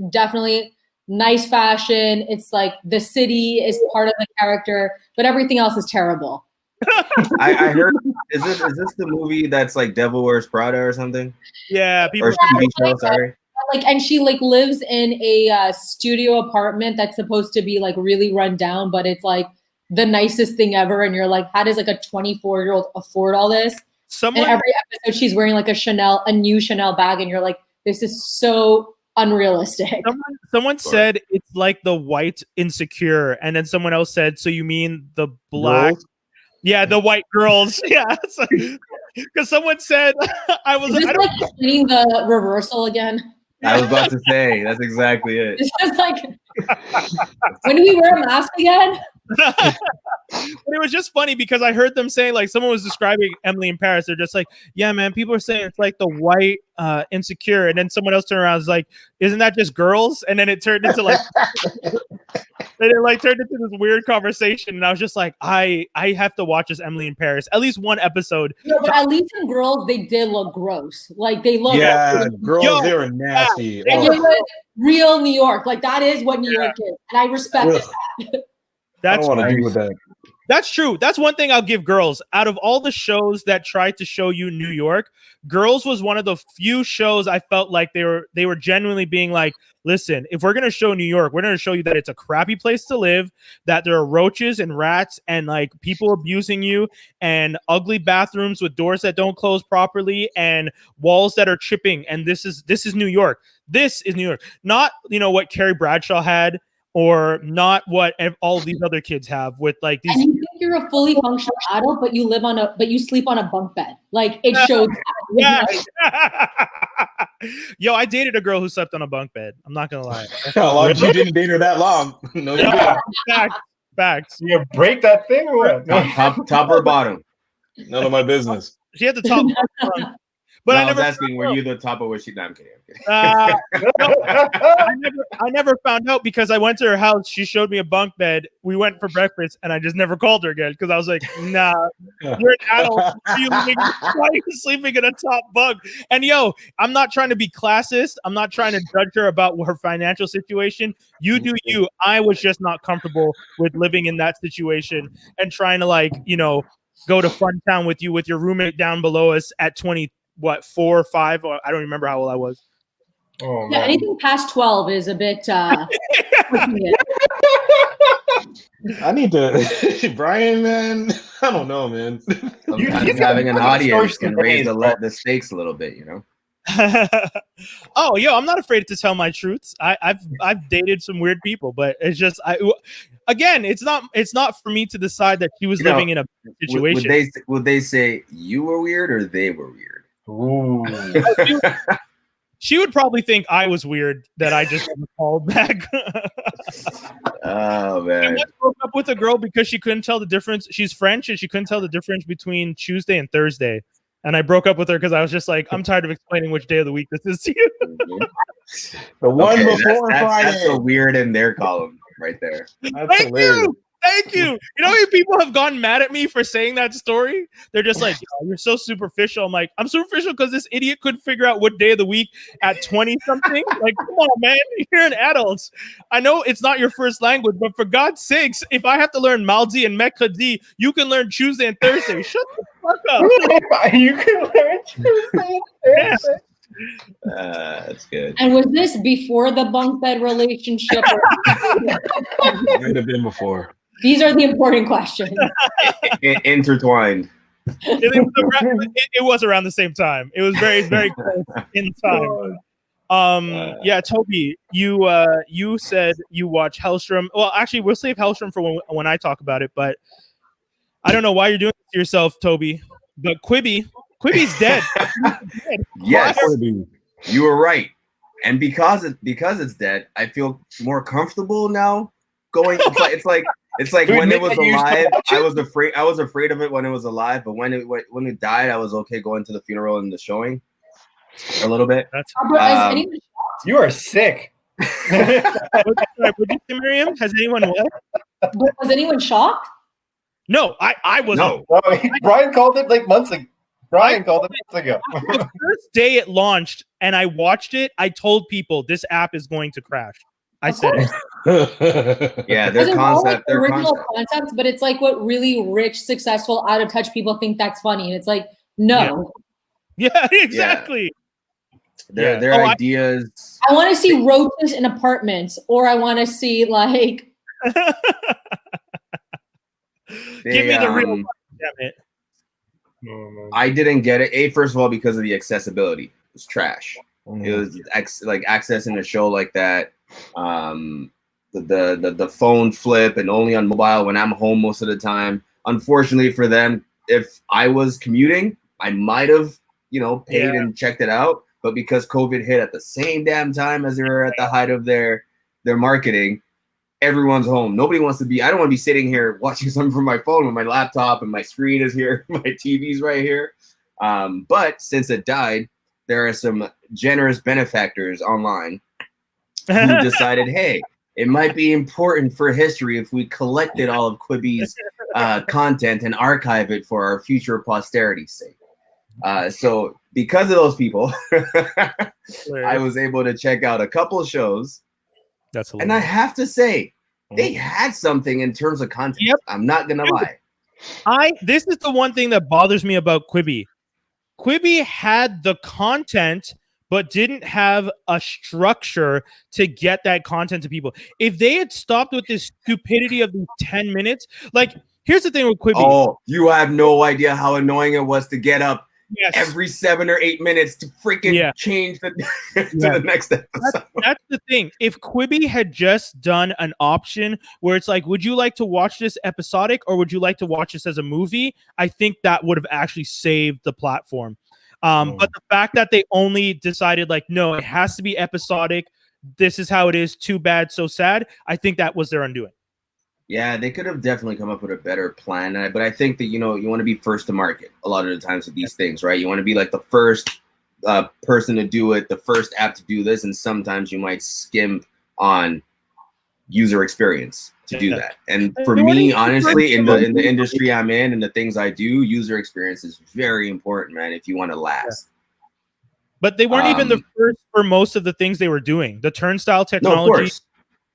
nice fashion. It's like the city is part of the character, but everything else is terrible. I heard. Is this the movie that's like Devil Wears Prada or something? Yeah, people. Or TV show, sorry. Like, and she like lives in a studio apartment that's supposed to be like really run down, but it's like the nicest thing ever. And you're like, how does like a 24-year-old afford all this? And every episode she's wearing like a new Chanel bag, and you're like, this is so unrealistic. Someone said it's like the white Insecure, and then someone else said, so you mean the black? Girls? Yeah, the white girls. Yeah, because someone said I was like seeing the reversal again. I was about to say, that's exactly it. It's just like, when do we wear a mask again? But it was just funny because I heard them saying, like, someone was describing Emily in Paris. They're just like, yeah, man, people are saying it's like the white Insecure. And then someone else turned around and was like, isn't that just girls? And then it turned into like, and it like turned into this weird conversation. And I was just like, I have to watch this Emily in Paris, at least one episode. No, but at least in girls, they did look gross. Like they look. Yeah, girls, they were nasty. Yeah. It was real New York. Like that is what New York is. And I respect that. I don't want to do with that. That's true. That's one thing I'll give Girls. Out of all the shows that tried to show you New York, Girls was one of the few shows I felt like they were genuinely being like, listen, if we're going to show New York, we're going to show you that it's a crappy place to live, that there are roaches and rats and like people abusing you and ugly bathrooms with doors that don't close properly and walls that are chipping. And this is New York. This is New York. Not, what Carrie Bradshaw had, or not what all of these other kids have with like these. And you think you're a fully functional adult, but you sleep on a bunk bed. Like it shows. Yeah. Yo, I dated a girl who slept on a bunk bed. I'm not gonna lie. You didn't date her that long. No, you didn't. Facts. You break that thing or what? Top or bottom? None of my business. She had the top. But I was asking, were you the top or was she? No, I'm kidding. I never found out because I went to her house. She showed me a bunk bed. We went for breakfast, and I just never called her again because I was like, "Nah, you're an adult. Why are you sleeping in a top bunk?" And yo, I'm not trying to be classist. I'm not trying to judge her about her financial situation. You do you. I was just not comfortable with living in that situation and trying to go to Fun Town with you with your roommate down below us at 4 or 5, or I don't remember how old I was. Oh, yeah, anything past 12 is a bit I need to Brian, man. I don't know, man. Sometimes having an audience can raise the stakes a little bit, Oh, yo, I'm not afraid to tell my truths. I've dated some weird people, but it's just it's not for me to decide that she was living in a situation. Would they say you were weird or they were weird? Ooh. She would probably think I was weird that I just called back. Oh man! I broke up with a girl because she couldn't tell the difference. She's French and she couldn't tell the difference between Tuesday and Thursday. And I broke up with her because I was just like, I'm tired of explaining which day of the week this is to you. The one before Friday. That's a weird in their column right there. Thank Thank you. You know how many people have gotten mad at me for saying that story? They're just like, oh, you're so superficial. I'm like, I'm superficial because this idiot couldn't figure out what day of the week at 20 something. Like, come on, man. You're an adult. I know it's not your first language, but for God's sakes, if I have to learn Maldi and Mekadi, you can learn Tuesday and Thursday. Shut the fuck up. You can learn Tuesday and Thursday. That's good. And was this before the bunk bed relationship? It would have been before. These are the important questions. Intertwined. It was around the same time. It was very, very close in time. Yeah, Tobi, you said you watch Helstrom. Well, actually, we'll save Helstrom for when I talk about it. But I don't know why you're doing it to yourself, Tobi. But Quibi's dead. Yes, you were right. And because it's dead, I feel more comfortable now. Going, it's like when it was alive, I was afraid of it when it was alive. But when it died, I was okay going to the funeral and the showing a little bit. You are sick. Would you say, Mariam? Has anyone what? Was anyone shocked? No, I wasn't. No. Brian called it like months ago. The first day it launched and I watched it, I told people this app is going to crash. I said it. Yeah, their original concepts, but it's like what really rich, successful, out of touch people think that's funny. And it's like, no. Yeah, exactly. Yeah. Their ideas. I want to see roaches in apartments, or I want to see like. Give me the real. Damn it. I didn't get it. First of all, because of the accessibility, it was trash. It was like accessing a show like that. The phone flip and only on mobile when I'm home most of the time. Unfortunately for them, if I was commuting, I might have paid and checked it out. But because COVID hit at the same damn time as they were at the height of their marketing, everyone's home. Nobody wants to be. I don't want to be sitting here watching something from my phone when my laptop and my screen is here, my TV's right here. But since it died, there are some generous benefactors online who decided, hey, it might be important for history if we collected all of Quibi's content and archive it for our future posterity's sake. So because of those people, I was able to check out a couple of shows. And I have to say, they had something in terms of content. Yep. I'm not gonna lie. This is the one thing that bothers me about Quibi. Quibi had the content, but didn't have a structure to get that content to people. If they had stopped with this stupidity of these 10 minutes, like here's the thing with Quibi. Oh, you have no idea how annoying it was to get up every 7 or 8 minutes to freaking change to the next episode. That's the thing. If Quibi had just done an option where it's like, would you like to watch this episodic or would you like to watch this as a movie? I think that would have actually saved the platform. But the fact that they only decided like, no, it has to be episodic. This is how it is. Too bad, so sad. I think that was their undoing. Yeah, they could have definitely come up with a better plan. But I think that, you want to be first to market a lot of the times with these things, right? You want to be like the first person to do it, the first app to do this. And sometimes you might skimp on user experience to do that. And for me, honestly, in the industry I'm in and the things I do, user experience is very important, man, if you want to last. But they weren't even the first for most of the things they were doing. The turnstile technology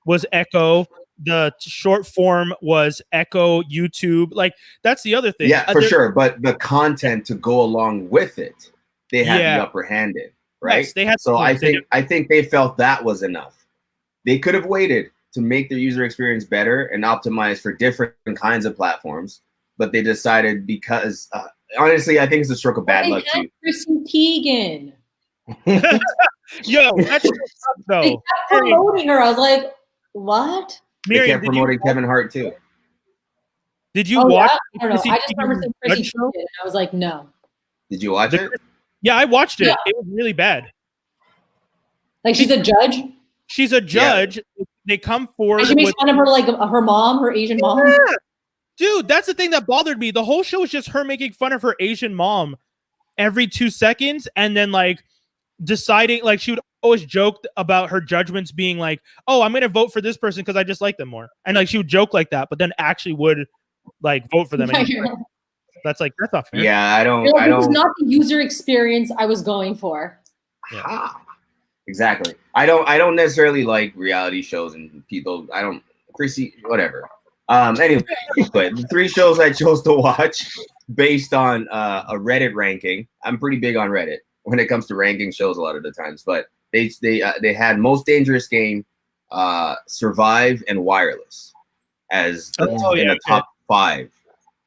was Echo. The short form was Echo, YouTube. Like, that's the other thing. Yeah, for sure. But the content to go along with it, they had the upper hand in, right? Yes, they had. So I think they felt that was enough. They could have waited to make their user experience better and optimize for different kinds of platforms, but they decided because honestly, I think it's a stroke of bad luck too. Chrissy Teigen. Yo, that's tough, though. They kept promoting her. I was like, what? They kept promoting Kevin Hart too. Did you watch? I don't know. I just remember seeing Chrissy Teigen, and I was like, no. Did you watch it? Yeah, I watched it. Yeah. It was really bad. Like she's a judge. She's a judge. Yeah. They come forward. And she makes fun of her, like her mom, her Asian mom. Yeah. Dude, that's the thing that bothered me. The whole show was just her making fun of her Asian mom every 2 seconds, and then like deciding, like she would always joked about her judgments being like, "Oh, I'm gonna vote for this person because I just like them more," and like she would joke like that, but then actually would like vote for them. And that's not fair. Yeah, I don't. This is not the user experience I was going for. Yeah. Exactly. I don't necessarily like reality shows and people. I don't. Chrissy, whatever. Anyway, but the 3 shows I chose to watch based on a Reddit ranking. I'm pretty big on Reddit when it comes to ranking shows a lot of the times, but they had Most Dangerous Game, Survive, and Wireless as in the top 5.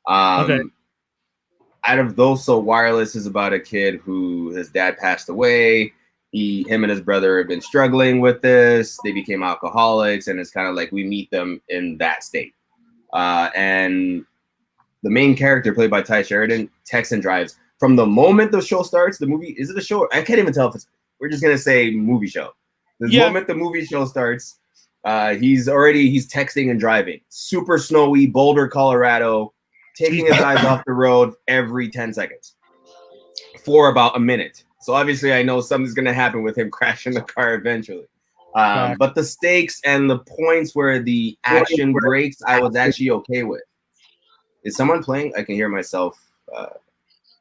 Out of those, so Wireless is about a kid who his dad passed away. Him and his brother have been struggling with this. They became alcoholics, and it's kind of like we meet them in that state. And the main character, played by Ty Sheridan, texts and drives. From the moment the show starts, the movie, is it a show? I can't even tell if it's, we're just going to say movie show. The moment the movie show starts, he's texting and driving. Super snowy, Boulder, Colorado, taking his eyes off the road every 10 seconds for about a minute. So obviously I know something's going to happen with him crashing the car eventually. But the stakes and the points where the action breaks, I was actually okay with. Is someone playing? I can hear myself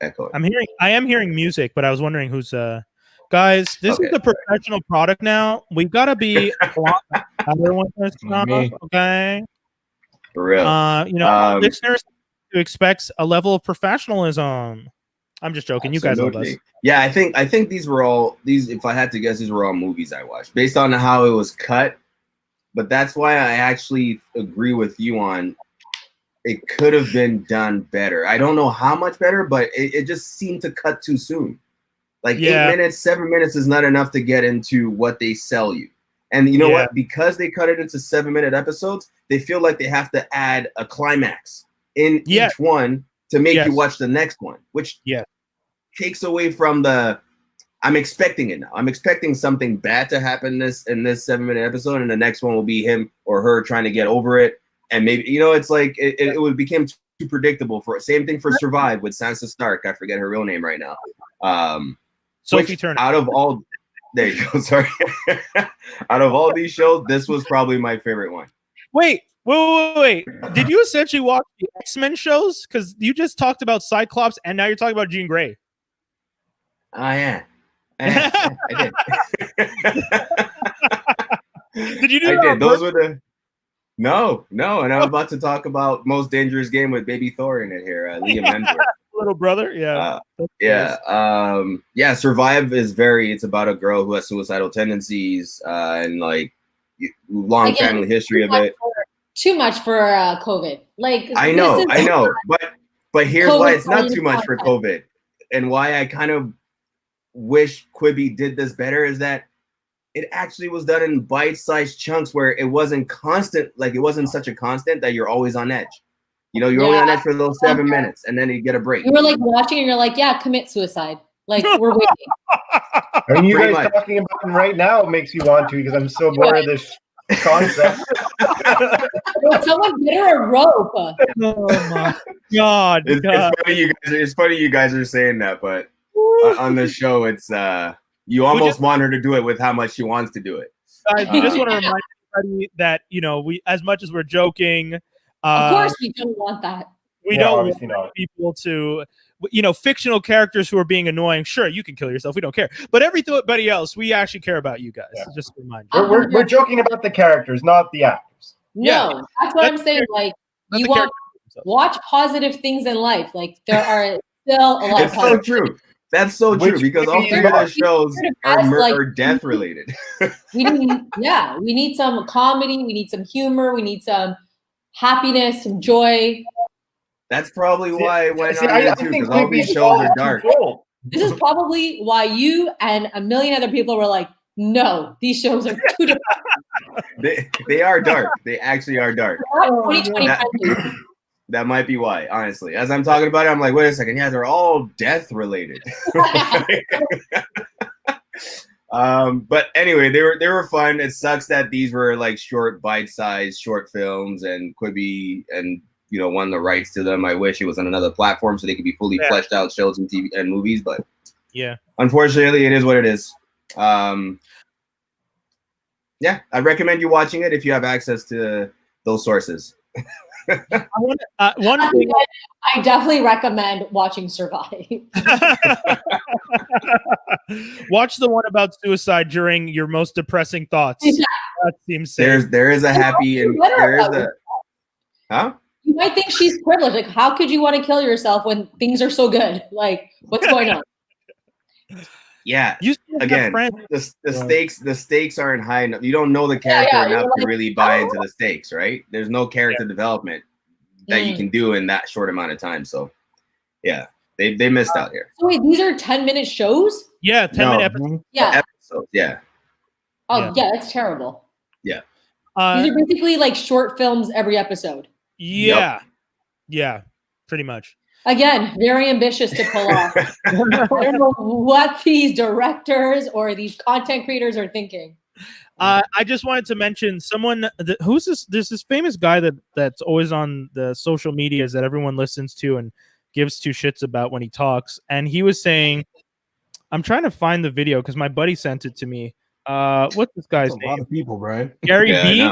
echoing. I am hearing music, but I was wondering who's guys, this is a professional product now. We've got to be a lot better with this stuff, okay? For real. Listeners expect a level of professionalism. I'm just joking. Absolutely. You guys love us. Yeah, I think these were all if I had to guess, these were all movies I watched based on how it was cut. But that's why I actually agree with you on it could have been done better. I don't know how much better, but it just seemed to cut too soon. Like 8 minutes, 7 minutes is not enough to get into what they sell you. And you know what? Because they cut it into 7-minute episodes, they feel like they have to add a climax in each one to make you watch the next one, which takes away from I'm expecting it now. I'm expecting something bad to happen in this 7-minute episode, and the next one will be him or her trying to get over it. And maybe, it's like it became too predictable. Same thing for Survive with Sansa Stark. I forget her real name right now. Sophie Turner. Out of all, there you go. Sorry. Out of all these shows, this was probably my favorite one. Wait. Did you essentially watch the X-Men shows? Because you just talked about Cyclops, and now you're talking about Jean Grey. Yeah. I did. Did you do I that? did. Those were the no, and I'm about to talk about Most Dangerous Game with Baby Thor in it here, Liam Hemsworth. Little brother, Survive is it's about a girl who has suicidal tendencies and like long family history of it. Too much for COVID. Like I know, but here's why it's not too much for COVID, and why I kind of wish Quibi did this better is that it actually was done in bite-sized chunks where it wasn't constant, like it wasn't such a constant that you're always on edge. You're only on edge for those 7 minutes, and then you get a break. You were like watching, and you're like, commit suicide. Like we're waiting. Are you guys talking about them right now? It makes you want to because I'm so bored of this concept. Someone get her a rope. Oh my God! It's funny you guys are saying that, but on the show, it's you almost want her to do it with how much she wants to do it. I just want to remind everybody that we, as much as we're joking, of course we don't want that. We don't want people to, fictional characters who are being annoying. Sure, you can kill yourself. We don't care. But everybody else, we actually care about you guys. Yeah. Just a reminder. We're joking about the characters, not the actors. No, that's what I'm saying. Like you want watch positive things in life. Like there are still a lot. It's so true. That's so true because all 3 of the shows are death related. we need some comedy. We need some humor. We need some happiness, some joy. That's probably why it went on there too, because all these shows are dark. This is probably why you and a million other people were like, no, these shows are too different. They are dark. They actually are dark. That might be why, honestly. As I'm talking about it, I'm like, wait a second. Yeah, they're all death related. But anyway, they were fun. It sucks that these were like short, bite-sized short films, and Quibi and won the rights to them. I wish it was on another platform so they could be fully fleshed out shows and TV and movies. But unfortunately, it is what it is. Yeah, I recommend you watching it if you have access to those sources. One thing I definitely recommend watching Survive. Watch the one about suicide during your most depressing thoughts. Yeah. That seems safe. There is a happy and there is a huh? You might think she's privileged. Like, how could you want to kill yourself when things are so good? Like, what's going on? Yeah. Again, the stakes aren't high enough. You don't know the character enough to really buy into the stakes, right? There's no character development that you can do in that short amount of time. So yeah, they missed out here. So wait, these are 10-minute shows? Yeah, 10-minute episodes. Yeah. Episodes, yeah. Oh yeah, that's terrible. Yeah. These are basically like short films every episode. Yeah. Yep. Yeah, pretty much. Again, very ambitious to pull off. I don't know what these directors or these content creators are thinking. I just wanted to mention someone who's this. There's this famous guy that's always on the social medias that everyone listens to and gives two shits about when he talks. And he was saying, I'm trying to find the video because my buddy sent it to me. What's this guy's name? A lot of people, Brian. GaryVee.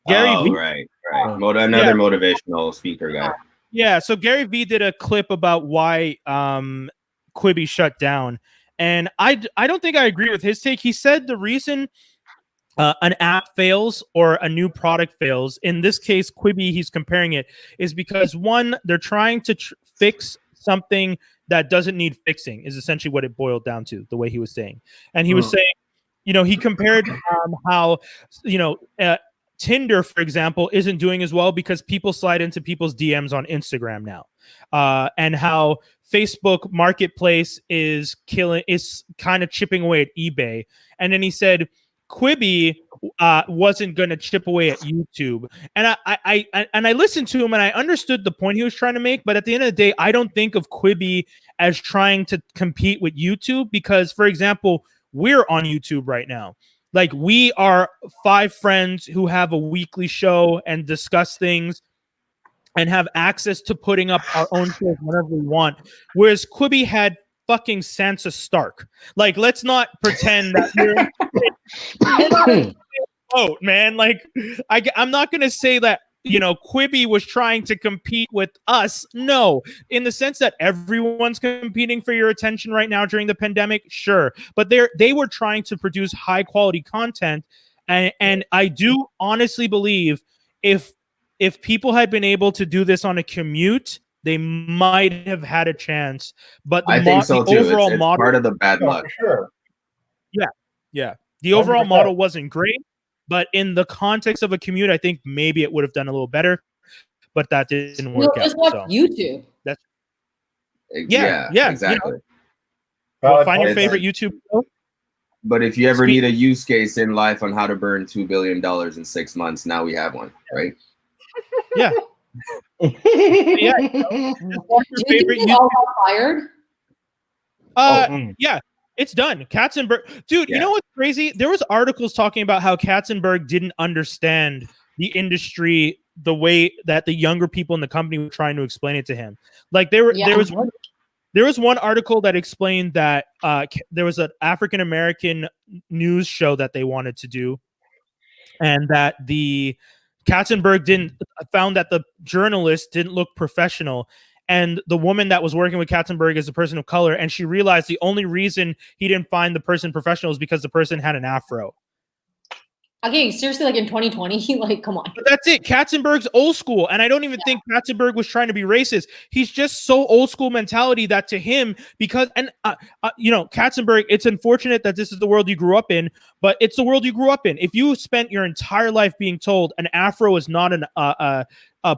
GaryVee. Right. Another motivational speaker guy. Yeah, so GaryVee did a clip about why Quibi shut down, and I don't think I agree with his take. He said the reason an app fails or a new product fails, in this case Quibi, he's comparing it, is because one, they're trying to fix something that doesn't need fixing, is essentially what it boiled down to, the way he was saying. And he was saying, he compared how, Tinder, for example, isn't doing as well because people slide into people's DMs on Instagram now, and how Facebook Marketplace is kind of chipping away at eBay. And then he said Quibi wasn't going to chip away at YouTube. And I listened to him and I understood the point he was trying to make. But at the end of the day, I don't think of Quibi as trying to compete with YouTube because, for example, we're on YouTube right now. Like, we are 5 friends who have a weekly show and discuss things and have access to putting up our own shows whenever we want. Whereas Quibi had fucking Sansa Stark. Like, let's not pretend that you're man. Like, I'm not going to say that, Quibi was trying to compete with us. No, in the sense that everyone's competing for your attention right now during the pandemic, sure. But they were trying to produce high quality content. And I do honestly believe if people had been able to do this on a commute, they might have had a chance. But I think so too. Overall it's model, part of the bad luck. For sure. Yeah. The overall model wasn't great. But in the context of a commute, I think maybe it would have done a little better, but that didn't work out. Just watch YouTube. That's exactly. Find your favorite YouTube show. But if you ever need a use case in life on how to burn $2 billion in 6 months, now we have one, right? Yeah. Watch your favorite YouTube. Fired? Yeah. It's done. Katzenberg, dude, you know what's crazy? There was articles talking about how Katzenberg didn't understand the industry the way that the younger people in the company were trying to explain it to him. Like there was one article that explained that there was an African American news show that they wanted to do, and that the Katzenberg found that the journalist didn't look professional. And the woman that was working with Katzenberg is a person of color, and she realized the only reason he didn't find the person professional is because the person had an afro. Okay, seriously, like in 2020, like, come on. But that's it. Katzenberg's old school, and I don't even think Katzenberg was trying to be racist. He's just so old school mentality that to him, because, and Katzenberg, it's unfortunate that this is the world you grew up in, but it's the world you grew up in. If you spent your entire life being told an afro is not a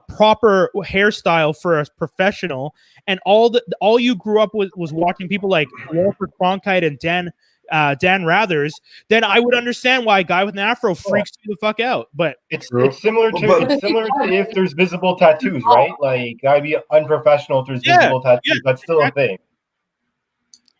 proper hairstyle for a professional, and all you grew up with was watching people like Walter Cronkite and Dan Rathers, then I would understand why a guy with an afro freaks you the fuck out. But it's similar to if there's visible tattoos, right? Like, I'd be unprofessional if there's visible tattoos. That's still a thing.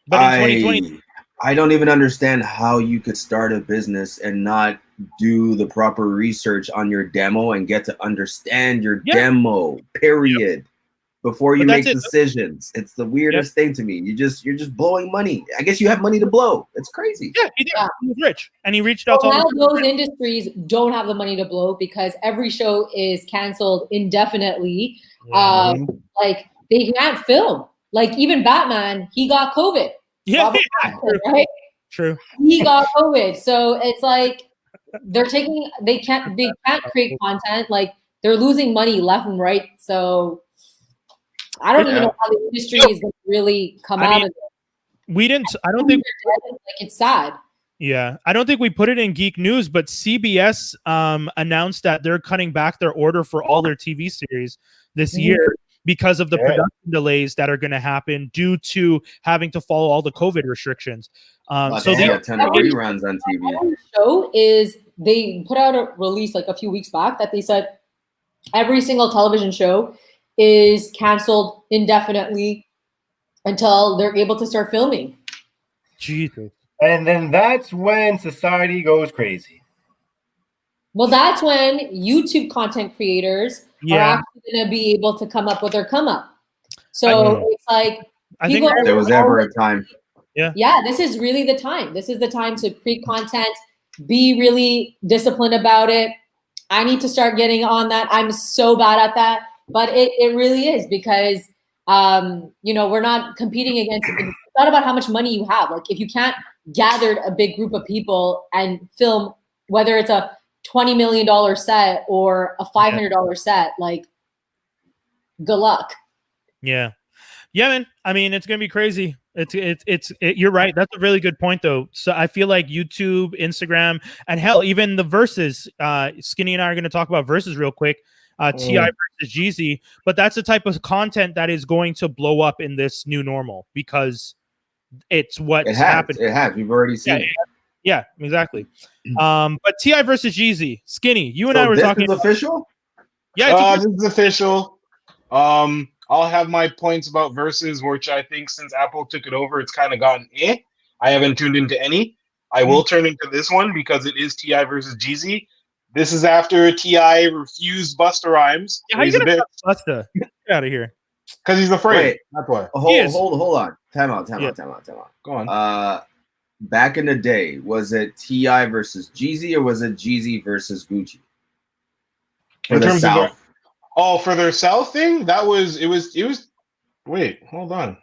But in 2020, I don't even understand how you could start a business and not do the proper research on your demo and get to understand your demo, period. before you make decisions. It's the weirdest thing to me. You're just blowing money. I guess you have money to blow. It's crazy. Yeah, he did. He was rich, and he reached out to all those industries don't have the money to blow because every show is canceled indefinitely. Like they can't film. Like even Batman, he got COVID. Yeah, right? True. He got COVID, so it's like they can't create content. Like they're losing money left and right. So I don't even know how the industry is going to really come out of it. I don't think like it's sad. Yeah, I don't think we put it in Geek News, but CBS announced that they're cutting back their order for all their TV series this year because of the production delays that are going to happen due to having to follow all the COVID restrictions. So they have a ton of reruns on TV. Show is they put out a release like a few weeks back that they said every single television show is canceled indefinitely until they're able to start filming. Jesus. And then that's when society goes crazy. Well, that's when YouTube content creators are actually going to be able to come up with their come up. So it's like I think there was ever a time. Yeah, this is really the time. This is the time to create content, be really disciplined about it. I need to start getting on that. I'm so bad at that. But it really is because, we're not competing against, it's not about how much money you have. Like if you can't gather a big group of people and film, whether it's a $20 million set or a $500 set, like good luck. Yeah, man. I mean, it's going to be crazy. You're right. That's a really good point though. So I feel like YouTube, Instagram, and hell, even the Verzuz, Skinny and I are going to talk about Verzuz real quick. T.I. versus Jezzy, but that's the type of content that is going to blow up in this new normal because it's what's happening. It has. We've already seen it. Yeah, exactly. But T.I. versus Jezzy, Skinny, you and I were talking. This is official? Yeah, this is official. I'll have my points about Verzuz, which I think since Apple took it over, it's kind of gotten I haven't tuned into any. I will turn into this one because it is T.I. versus Jezzy. This is after T.I. refused Busta Rhymes. Yeah, how you gonna Busta? Get out of here. Because he's afraid. That's why. Hold on. Time out. Go on. Back in the day, was it T.I. versus Jezzy or was it Jezzy versus Gucci? For the South. For their South thing? It was wait, hold on.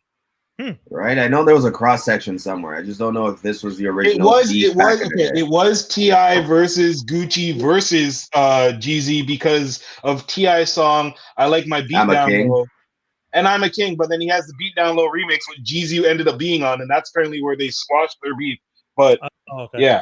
Right, I know there was a cross section somewhere. I just don't know if this was the original. It was T.I. versus Gucci versus Jezzy because of T.I.'s song "I Like My Beat Down Low," and "I'm a King." But then he has the Beat Down Low remix, which Jezzy ended up being on, and that's apparently where they squashed their beef. But yeah.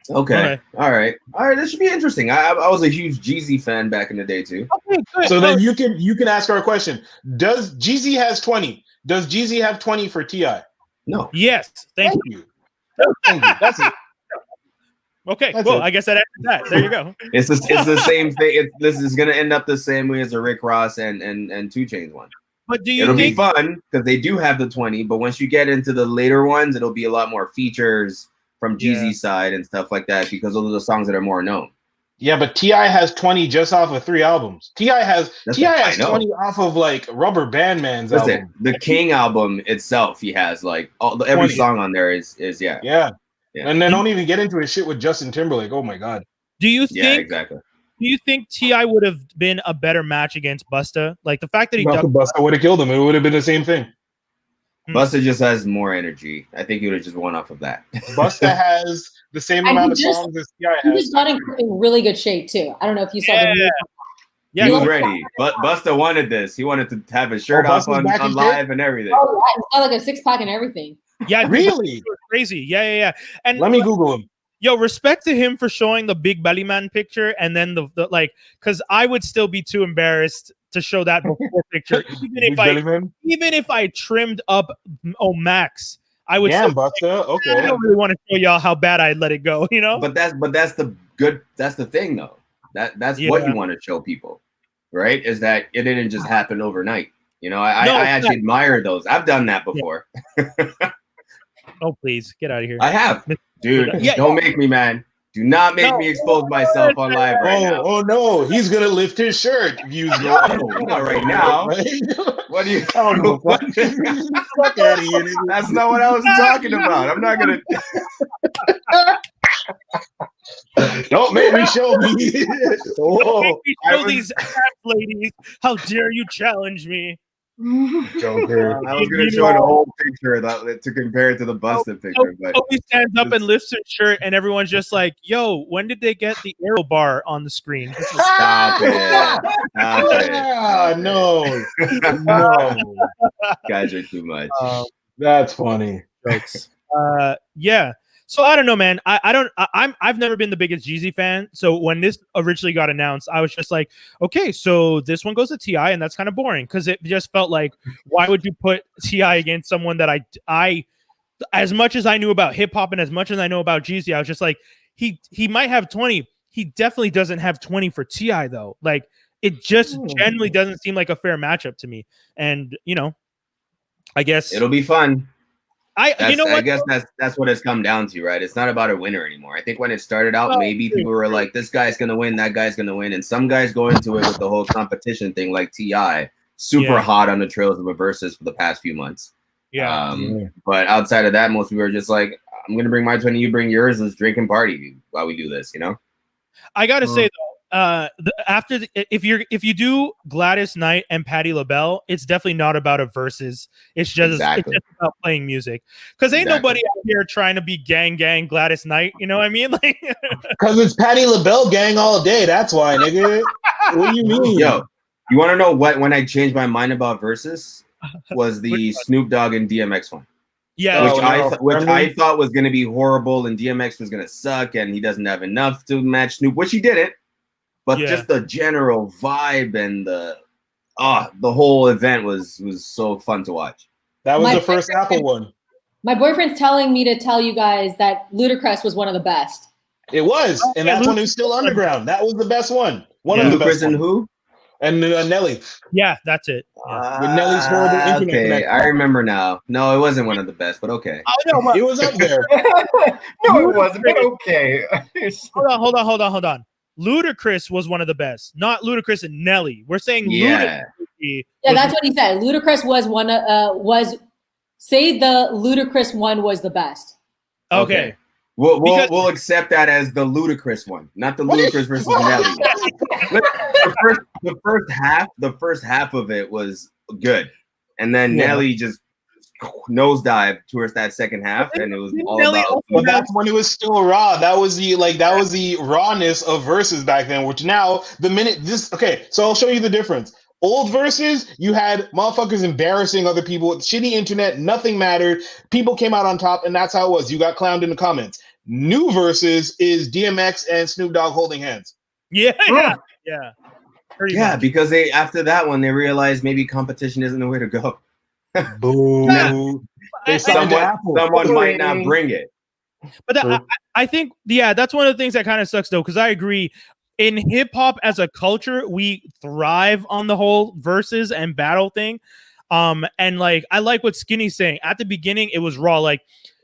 Okay. All right. This should be interesting. I was a huge Jezzy fan back in the day too. Okay, good. So then you can ask our question: does Jezzy has 20? Does Jezzy have 20 for T.I.? No. Yes. Thank you. Thank you. That's it. Okay. Cool. I guess that answers that. There you go. It's the same thing. This is gonna end up the same way as the Rick Ross and 2 Chainz one. But do you it'll think be fun because they do have the 20, but once you get into the later ones, it'll be a lot more features from Jezzy's side and stuff like that because those are the songs that are more known. Yeah, but T.I. has 20 just off of 3 albums. T.I. has 20 off of like Rubber Band Man's album. The King album itself, he has like every song on there is yeah. And then don't even get into his shit with Justin Timberlake. Oh my god. Do you think? Yeah, exactly. Do you think T.I. would have been a better match against Busta? Like the fact that he Busta would have killed him. It would have been the same thing. Busta just has more energy. I think he would have just won off of that. Busta has the same amount of songs as T.I. has. He just got in really good shape too. I don't know if you saw the video. Yeah, he was ready. But Busta wanted this. He wanted to have his shirt off on live and everything. Oh, yeah. He's got like a 6-pack and everything. Yeah, really? Crazy. Yeah. And let me Google him. Yo, respect to him for showing the big belly man picture and then the like, because I would still be too embarrassed to show that before picture. Even if I trimmed up Max, I would. Yeah, Busta. Okay. I don't really want to show y'all how bad I let it go, you know. But that's the thing though. That's what you want to show people, right? Is that it didn't just happen overnight. You know, I actually admire those. I've done that before. Oh please, get out of here. I have. Dude, don't make me, man. Do not make me expose myself on live right now. Oh no, he's gonna lift his shirt. Views go up. Not right now. What do you? I don't know. Fuck out of here. That's not what I was talking about. I'm not gonna. Don't make me show me. Don't make me show these ass ladies. How dare you challenge me? Joker. I was gonna show an old picture to compare it to the busted picture, but Tobi stands up and lifts his shirt, and everyone's just like, "Yo, when did they get the arrow bar on the screen?" Stop it! No, guys are too much. That's funny. Jokes. Yeah. So I don't know, man. I've never been the biggest Jezzy fan. So when this originally got announced, I was just like, okay, so this one goes to T.I., and that's kind of boring because it just felt like, why would you put T.I. against someone that I, as much as I knew about hip hop and as much as I know about Jezzy, I was just like, he might have 20. He definitely doesn't have 20 for T.I. though. Like it just generally doesn't seem like a fair matchup to me. And I guess it'll be fun. I guess that's what it's come down to, right? It's not about a winner anymore. I think when it started out, maybe people were like, this guy's gonna win, that guy's gonna win, and some guys go into it with the whole competition thing, like T.I., super hot on the trails of a Verzuz for the past few months. But outside of that, most people are just like, I'm gonna bring my 20, you bring yours, let's drink and party while we do this, I gotta say though, if you do Gladys Knight and Patti LaBelle, it's definitely not about a Verzuz. It's just about playing music. Because ain't nobody out here trying to be gang Gladys Knight. You know what I mean? Like, because it's Patti LaBelle gang all day. That's why, nigga. What do you mean? Yo, you want to know what? When I changed my mind about Verzuz, was the Snoop Dogg and DMX one. Yeah, which I thought was going to be horrible, and DMX was going to suck, and he doesn't have enough to match Snoop, which he didn't. But just the general vibe and the whole event was so fun to watch. That was the first Apple one. My boyfriend's telling me to tell you guys that Ludacris was one of the best. It was, and that's when he was still underground. That was the best one. One of the best. And who? And Nelly. Yeah, that's it. With Nelly's horrible internet connection. I remember now. No, it wasn't one of the best, but okay. It was up there. No, it wasn't. But okay. Hold on. Ludacris was one of the best, not Ludacris and Nelly. We're saying Ludacris. Yeah, that's what he said. Ludacris was one. Say the Ludacris one was the best. Okay. We'll accept that as the Ludacris one, not the Ludacris versus Nelly. The first half of it was good, and then Nelly just nosedive towards that second half, and it was all about. Well, that's when it was still raw. That was the rawness of Verzuz back then. Which now, so I'll show you the difference. Old Verzuz, you had motherfuckers embarrassing other people with shitty internet. Nothing mattered. People came out on top, and that's how it was. You got clowned in the comments. New Verzuz is DMX and Snoop Dogg holding hands. Yeah. Pretty much. Because after that one, they realized maybe competition isn't the way to go. Boo. Someone might not bring it. But I think, that's one of the things that kind of sucks, though, because I agree. In hip hop as a culture, we thrive on the whole Verzuz and battle thing. And like, I like what Skinny's saying. At the beginning, it was raw. Like,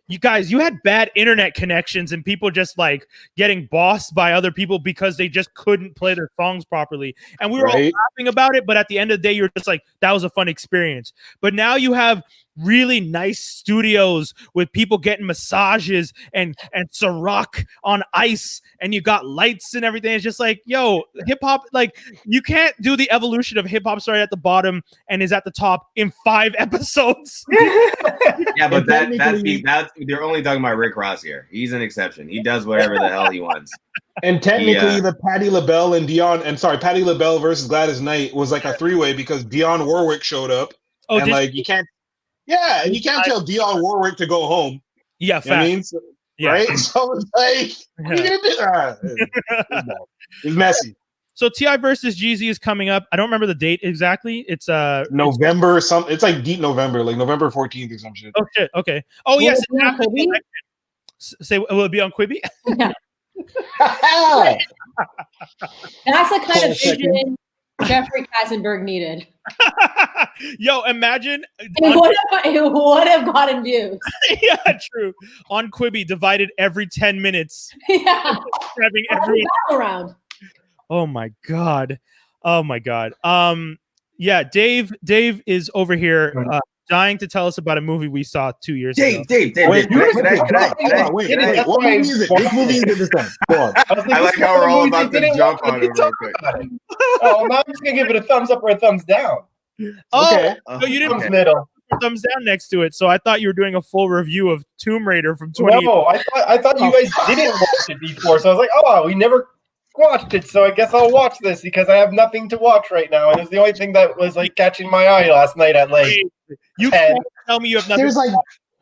you guys, you had bad internet connections and people just like getting bossed by other people because they just couldn't play their songs properly. And we were all laughing about it, but at the end of the day, you're just like, that was a fun experience. But now you have really nice studios with people getting massages and Ciroc on ice, and you got lights and everything. It's just like, yo, hip hop, like, you can't do the evolution of hip hop started at the bottom and is at the top in 5 episodes. Yeah, but that's they're only talking about Rick Ross here. He's an exception. He does whatever the hell he wants. And technically, the Patti LaBelle Patti LaBelle versus Gladys Knight was like a 3-way because Dionne Warwick showed up. Oh, and like you can't tell Dionne Warwick to go home. Yeah, fact. I mean, right? So it's like, what are you gonna do? It's messy. So T.I. versus Jezzy is coming up. I don't remember the date exactly. It's November. It's like deep November, like November 14th or some shit. Oh shit. Okay. Oh yes. Say, will it be on Quibi? Yeah. That's the kind of vision Jeffrey Katzenberg needed. Yo, imagine It would have gotten views. yeah, true. On Quibi, divided every 10 minutes. Yeah. Having every around. Oh my god. Yeah, Dave is over here dying to tell us about a movie we saw 2 years ago. Wait, what movie is it? Which movie is it this time? Go on. I like how we're all about to jump on it real quick. Oh, now I'm just gonna give it a thumbs up or a thumbs down. Oh, so you didn't put middle. thumbs down next to it. So I thought you were doing a full review of Tomb Raider from 20. No, I thought you guys didn't watch it before, so I was like, oh, we never watched it, so I guess I'll watch this because I have nothing to watch right now, and it's the only thing that was like catching my eye last night at like you 10. can't tell me you have nothing. There's like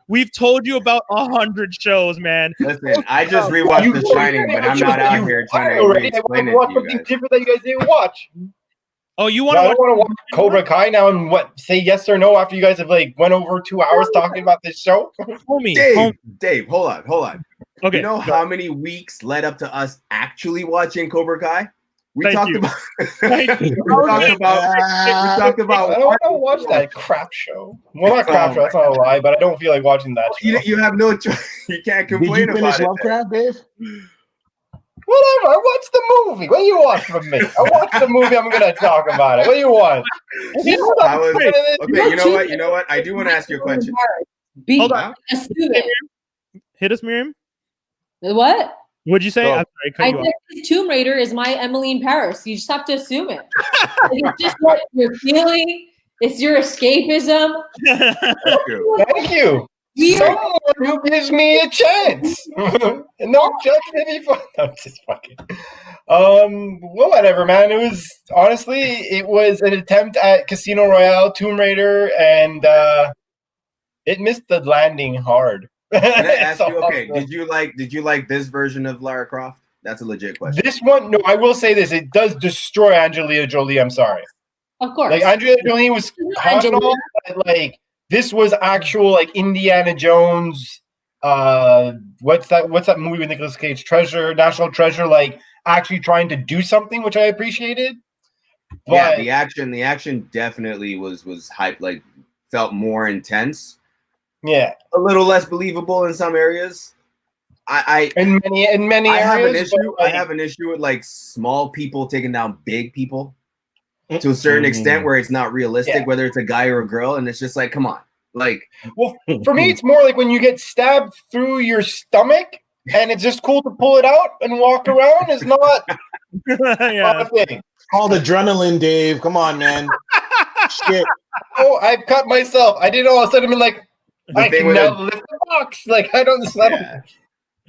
we've told you about 100 shows, man. Listen, I just rewatched The Shining, but I'm not out here trying to explain it watch to you something guys. different that you guys didn't watch. Oh, you I want don't want to watch Cobra Kai now and say yes or no after you guys have like went over 2 hours talking about this show? Dave, hold on. Okay. You know how many weeks led up to us actually watching Cobra Kai? We talked about. We talked about. I don't want to watch that crap show. Well, not crap show. That's not a lie, but I don't feel like watching that. Show. You have no choice. You can't complain about it. Did you finish Lovecraft, Dave? Whatever. I watched the movie. What do you want from me? I watched the movie. I'm gonna talk about it. What do you want? Okay. You know what? I do want to ask you a question. Hold on. Hit us, Miriam. What? What'd you say? Oh. I said Tomb Raider is my Emily in Paris. You just have to assume it. It's just what you're feeling. It's your escapism. Thank you. Someone who gives me a chance. And don't judge me for I'm just fucking. Well, whatever, man. It was honestly, it was an attempt at Casino Royale, Tomb Raider, and it missed the landing hard. Can I ask you? Okay, did you like this version of Lara Croft? That's a legit question. This one, no, I will say this: it does destroy Angelina Jolie. I'm sorry. Of course, like Angelina Jolie was hot and all, but like this was actual like Indiana Jones. What's that movie with Nicolas Cage? National Treasure. Like actually trying to do something, which I appreciated. But, yeah, the action definitely was hype. Like felt more intense. Yeah, a little less believable in some areas. In many areas. I have an issue with like small people taking down big people to a certain extent where it's not realistic, whether it's a guy or a girl, and it's just like, come on, like. Well, for me, it's more like when you get stabbed through your stomach, and it's just cool to pull it out and walk around. Is not a thing. Called adrenaline, Dave. Come on, man. Shit. Oh, I've cut myself. I didn't all of a sudden be like. I can now lift the box. Like I don't. Yeah.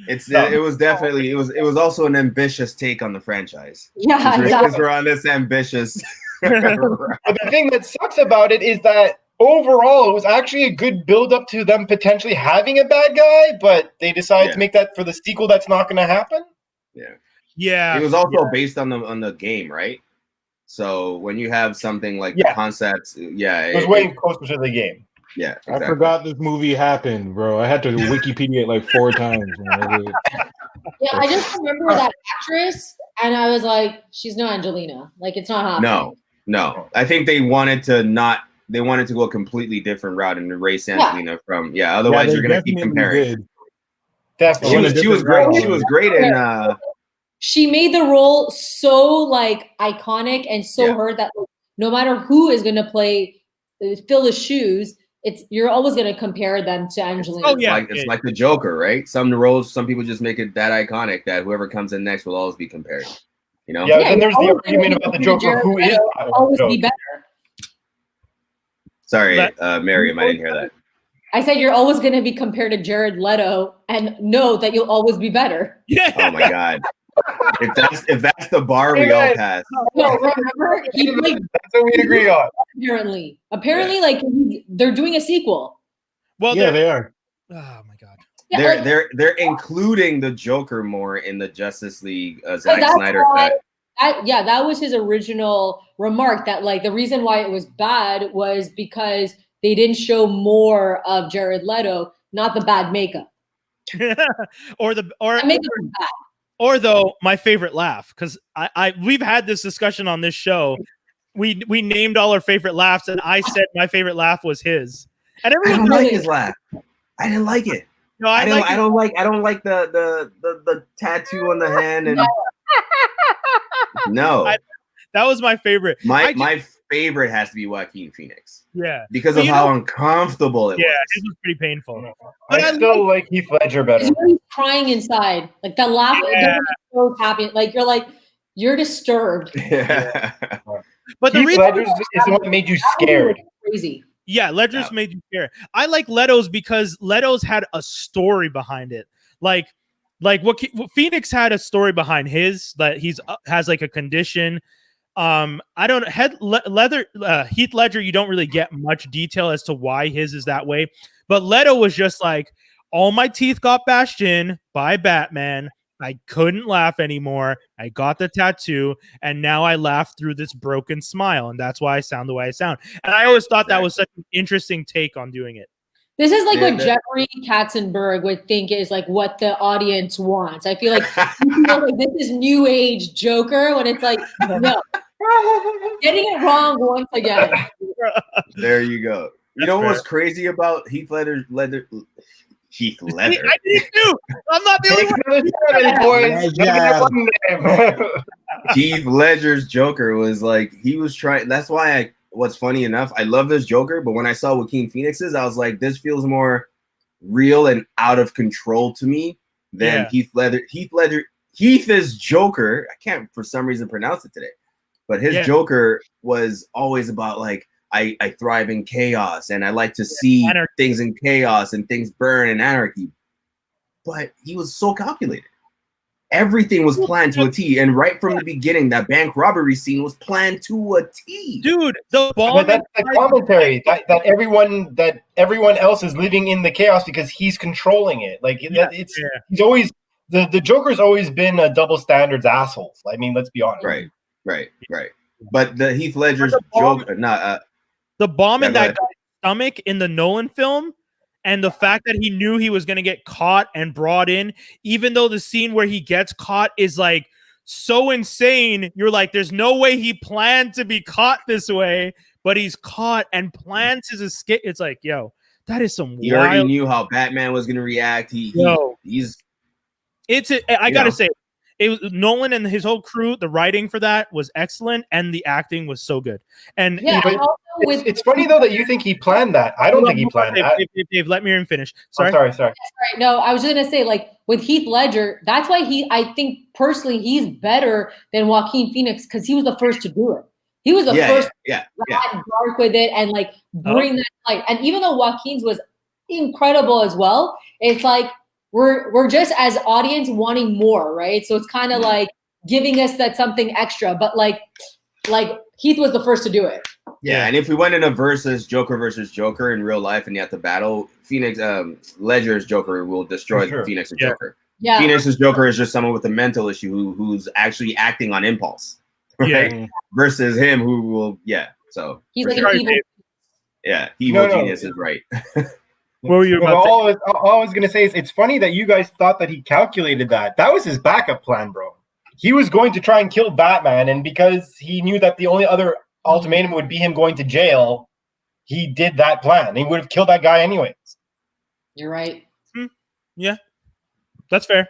It was definitely it was also an ambitious take on the franchise. Yeah, because we're on this ambitious. But the thing that sucks about it is that overall, it was actually a good build up to them potentially having a bad guy, but they decided to make that for the sequel. That's not going to happen. Yeah. It was also based on the game, right? So when you have something like the concepts, it was way closer to the game. Yeah, exactly. I forgot this movie happened, bro. I had to Wikipedia it like 4 times. Yeah, I just remember that actress, and I was like, "She's no Angelina. Like, it's not happening." No. I think they wanted to go a completely different route and erase Angelina from. Yeah, otherwise you're gonna keep comparing. Definitely, she was great. She was great in. She made the role so like iconic and so her that no matter who is gonna fill the shoes. You're always going to compare them to Angelina. Oh yeah, it's like the Joker, right? Some people just make it that iconic that whoever comes in next will always be compared. You know? Yeah, and there's the argument about the Joker who is always be better. Sorry, Mariam, I didn't hear that. I said you're always going to be compared to Jared Leto, and know that you'll always be better. Yeah. Oh my God. If that's the bar we all pass. No, remember that's what we agree on. Apparently, like they're doing a sequel. Well, they are. Oh my God. Yeah, they're including the Joker more in the Justice League Zack Snyder cut. That was his original remark. That like the reason why it was bad was because they didn't show more of Jared Leto, not the bad makeup. or the makeup was bad. Or though my favorite laugh, because we've had this discussion on this show we named all our favorite laughs, and I said my favorite laugh was his. And I everyone don't like his laugh. I didn't like it. No, I don't like the tattoo on the hand and no. That was my favorite. My favorite has to be Joaquin Phoenix. Yeah. Because of how uncomfortable it was. Yeah, it was pretty painful. But I still like Heath Ledger better. He's crying inside. Like that laugh, so happy. Like you're disturbed. Yeah. But the Heath reason Ledger's is the one that made you scared. Crazy. Yeah, Ledger's made you scared. I like Leto's because Leto's had a story behind it. Like what Phoenix had a story behind his, that he's has like a condition. I don't Heath Ledger, you don't really get much detail as to why his is that way. But Leto was just like, all my teeth got bashed in by Batman. I couldn't laugh anymore. I got the tattoo, and now I laugh through this broken smile, and that's why I sound the way I sound. And I always thought that was such an interesting take on doing it. This is like what Jeffrey Katzenberg would think is like what the audience wants. I feel like, this is new age Joker when it's like, no. Getting it wrong once again. There you go. You know what's crazy about Heath Ledger? Heath Ledger. I did too. I'm not the only one. Heath Ledger's Joker was like, he was trying. That's why what's funny enough, I love this Joker, but when I saw Joaquin Phoenix's, I was like, this feels more real and out of control to me than Heath Ledger. Heath's Joker, I can't for some reason pronounce it today, but his Joker was always about like, I thrive in chaos and I like to see things in chaos and things burn and anarchy. But he was so calculated. Everything was planned to a T. And right from the beginning, that bank robbery scene was planned to a T. Dude, the bomb. But that's the commentary that everyone else is living in the chaos because he's controlling it. Like he's always the Joker's always been a double standards asshole. I mean, let's be honest. Right. But the Heath Ledger's Joker, the bomb in that guy's stomach in the Nolan film, and the fact that he knew he was going to get caught and brought in, even though the scene where he gets caught is like so insane. You're like, there's no way he planned to be caught this way, but he's caught and plans his escape. It's like, yo, that is some He already knew how Batman was going to react. I got to say, it was Nolan and his whole crew. The writing for that was excellent, and the acting was so good. And it's funny though that you think he planned that. I don't think he planned that. Dave, let me finish. Sorry. Oh, sorry. No, I was just gonna say, like with Heath Ledger, that's why I think personally he's better than Joaquin Phoenix because he was the first to do it. He was the first to dark with it and like bring that light. And even though Joaquin's was incredible as well, it's like we're just as audience wanting more, right? So it's kind of like giving us that something extra, but like Heath was the first to do it. Yeah, and if we went in a Joker versus Joker in real life and you have to battle, Ledger's Joker will destroy Phoenix's Joker. Yeah. Phoenix's Joker is just someone with a mental issue who's actually acting on impulse, right? Yeah. Versus him who will, so. He's like an evil. Yeah, evil genius is right. What were you about all I was going to say is it's funny that you guys thought that he calculated that. That was his backup plan, bro. He was going to try and kill Batman, and because he knew that the only other ultimatum would be him going to jail, he did that plan. He would have killed that guy anyways. You're right. Yeah, that's fair.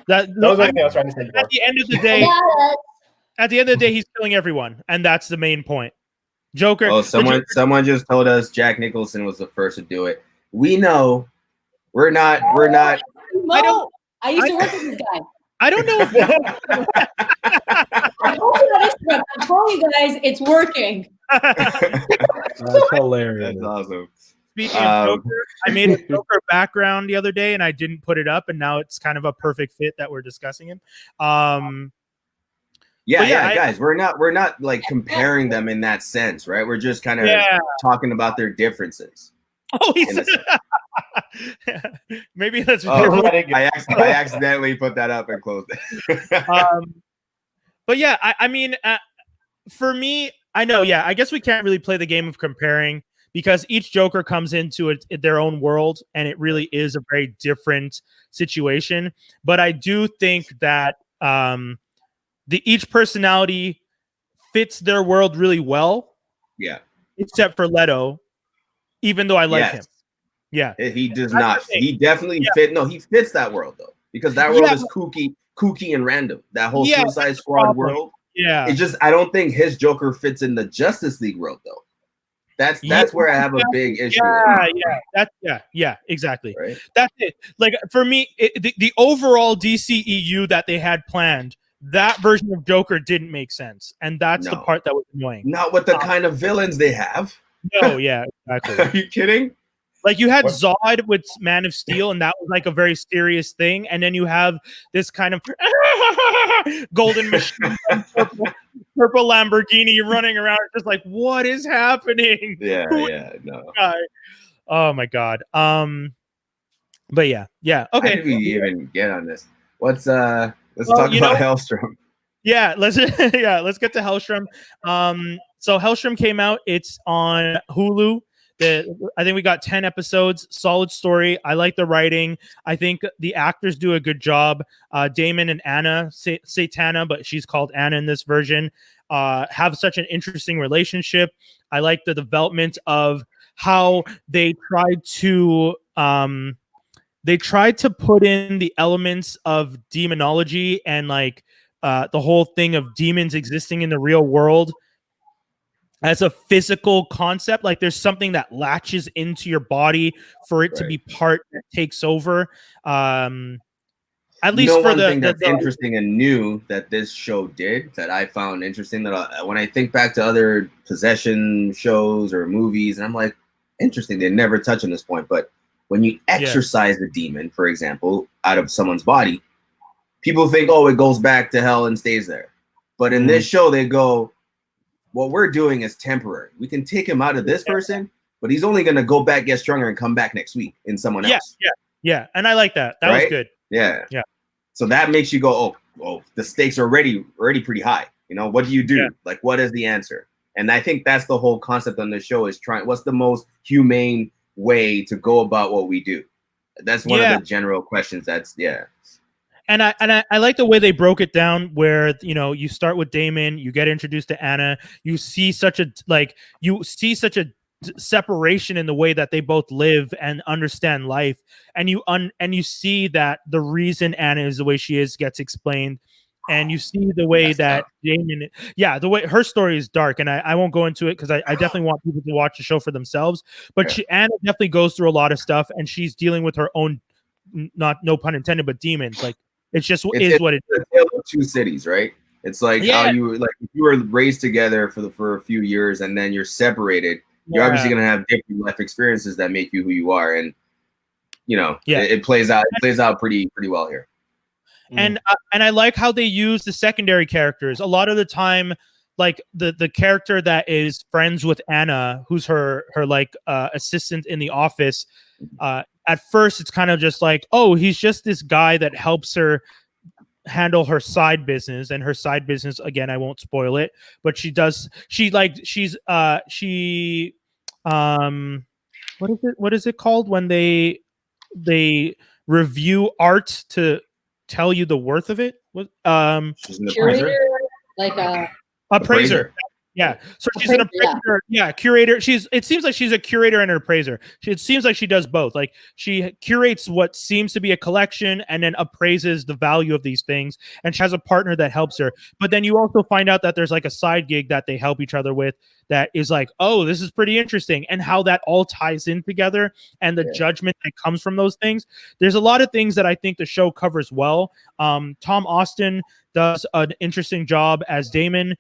That was what I was trying to say. At the end of the day, he's killing everyone, and that's the main point. Joker. Oh, someone just told us Jack Nicholson was the first to do it. We know. We're not. No, I used to work with this guy. I don't know. I'm telling you guys, it's working. That's hilarious. That's awesome. Speaking of Joker, I made a Joker background the other day, and I didn't put it up, and now it's kind of a perfect fit that we're discussing him. Guys, we're not like comparing them in that sense, right? We're just kind of talking about their differences. Oh, maybe that's. I accidentally put that up and closed it. But yeah, I mean, for me, I know. Yeah, I guess we can't really play the game of comparing because each Joker comes into their own world, and it really is a very different situation. But I do think that each personality fits their world really well. Yeah. Except for Leto, even though I like him. Yeah. He does not. He definitely fit. No, he fits that world though, because that world is kooky and random. That whole Suicide Squad world. Yeah. It's just I don't think his Joker fits in the Justice League world though. That's where I have a big issue. Yeah, exactly. Right? That's it. Like for me, the overall DCEU that they had planned, that version of Joker didn't make sense, and that's the part that was annoying. Not with the kind of villains they have. No, yeah, exactly. Are you kidding? Like you had Zod with Man of Steel, and that was like a very serious thing, and then you have this kind of golden machine, purple Lamborghini running around, just like, what is happening? Yeah, no. Oh my god. But yeah. Okay. How did we even get on this? Let's talk about Helstrom. Yeah, let's get to Helstrom. So Helstrom came out. It's on Hulu. I think we got 10 episodes. Solid story. I like the writing. I think the actors do a good job. Damon and Anna, Satana, but she's called Anna in this version, have such an interesting relationship. I like the development of how they tried to put in the elements of demonology and like the whole thing of demons existing in the real world as a physical concept. Like there's something that latches into your body for it to be part that takes over. At least for one thing that's interesting and new that this show did that I found interesting, that when I think back to other possession shows or movies, and I'm like, interesting, they never touch on this point, but when you exorcise the demon, for example, out of someone's body, people think, oh, it goes back to hell and stays there. But in this show, they go, what we're doing is temporary. We can take him out of this person, but he's only going to go back, get stronger, and come back next week in someone else. Yeah. And I like that. That was good. Yeah. So that makes you go, oh, the stakes are already pretty high. You know, what do you do? Yeah. Like, what is the answer? And I think that's the whole concept on the show is what's the most humane way to go about what we do? That's one of the general questions. And I like the way they broke it down where, you know, you start with Damon, you get introduced to Anna, you see such a separation in the way that they both live and understand life, and you see that the reason Anna is the way she is gets explained, and you see the way that Damon, the way her story is dark, and I won't go into it because I definitely want people to watch the show for themselves, but Anna definitely goes through a lot of stuff, and she's dealing with her own, no pun intended, but demons. Like it's what it is. The tale of two cities, right? It's like how you were raised together for a few years and then you're separated. You're obviously going to have different life experiences that make you who you are, and you know it plays out. It plays out pretty well here. And I like how they use the secondary characters a lot of the time. Like the character that is friends with Anna, who's her assistant in the office. At first, it's kind of just like, oh, he's just this guy that helps her handle her side business, and her side business, again, I won't spoil it, but what is it called when they review art to tell you the worth of it? Curator, like a appraiser. Yeah, so she's an appraiser, curator. It seems like she's a curator and an appraiser. It seems like she does both. Like she curates what seems to be a collection and then appraises the value of these things. And she has a partner that helps her. But then you also find out that there's like a side gig that they help each other with that is like, oh, this is pretty interesting, and how that all ties in together and the judgment that comes from those things. There's a lot of things that I think the show covers well. Tom Austin does an interesting job as Damon,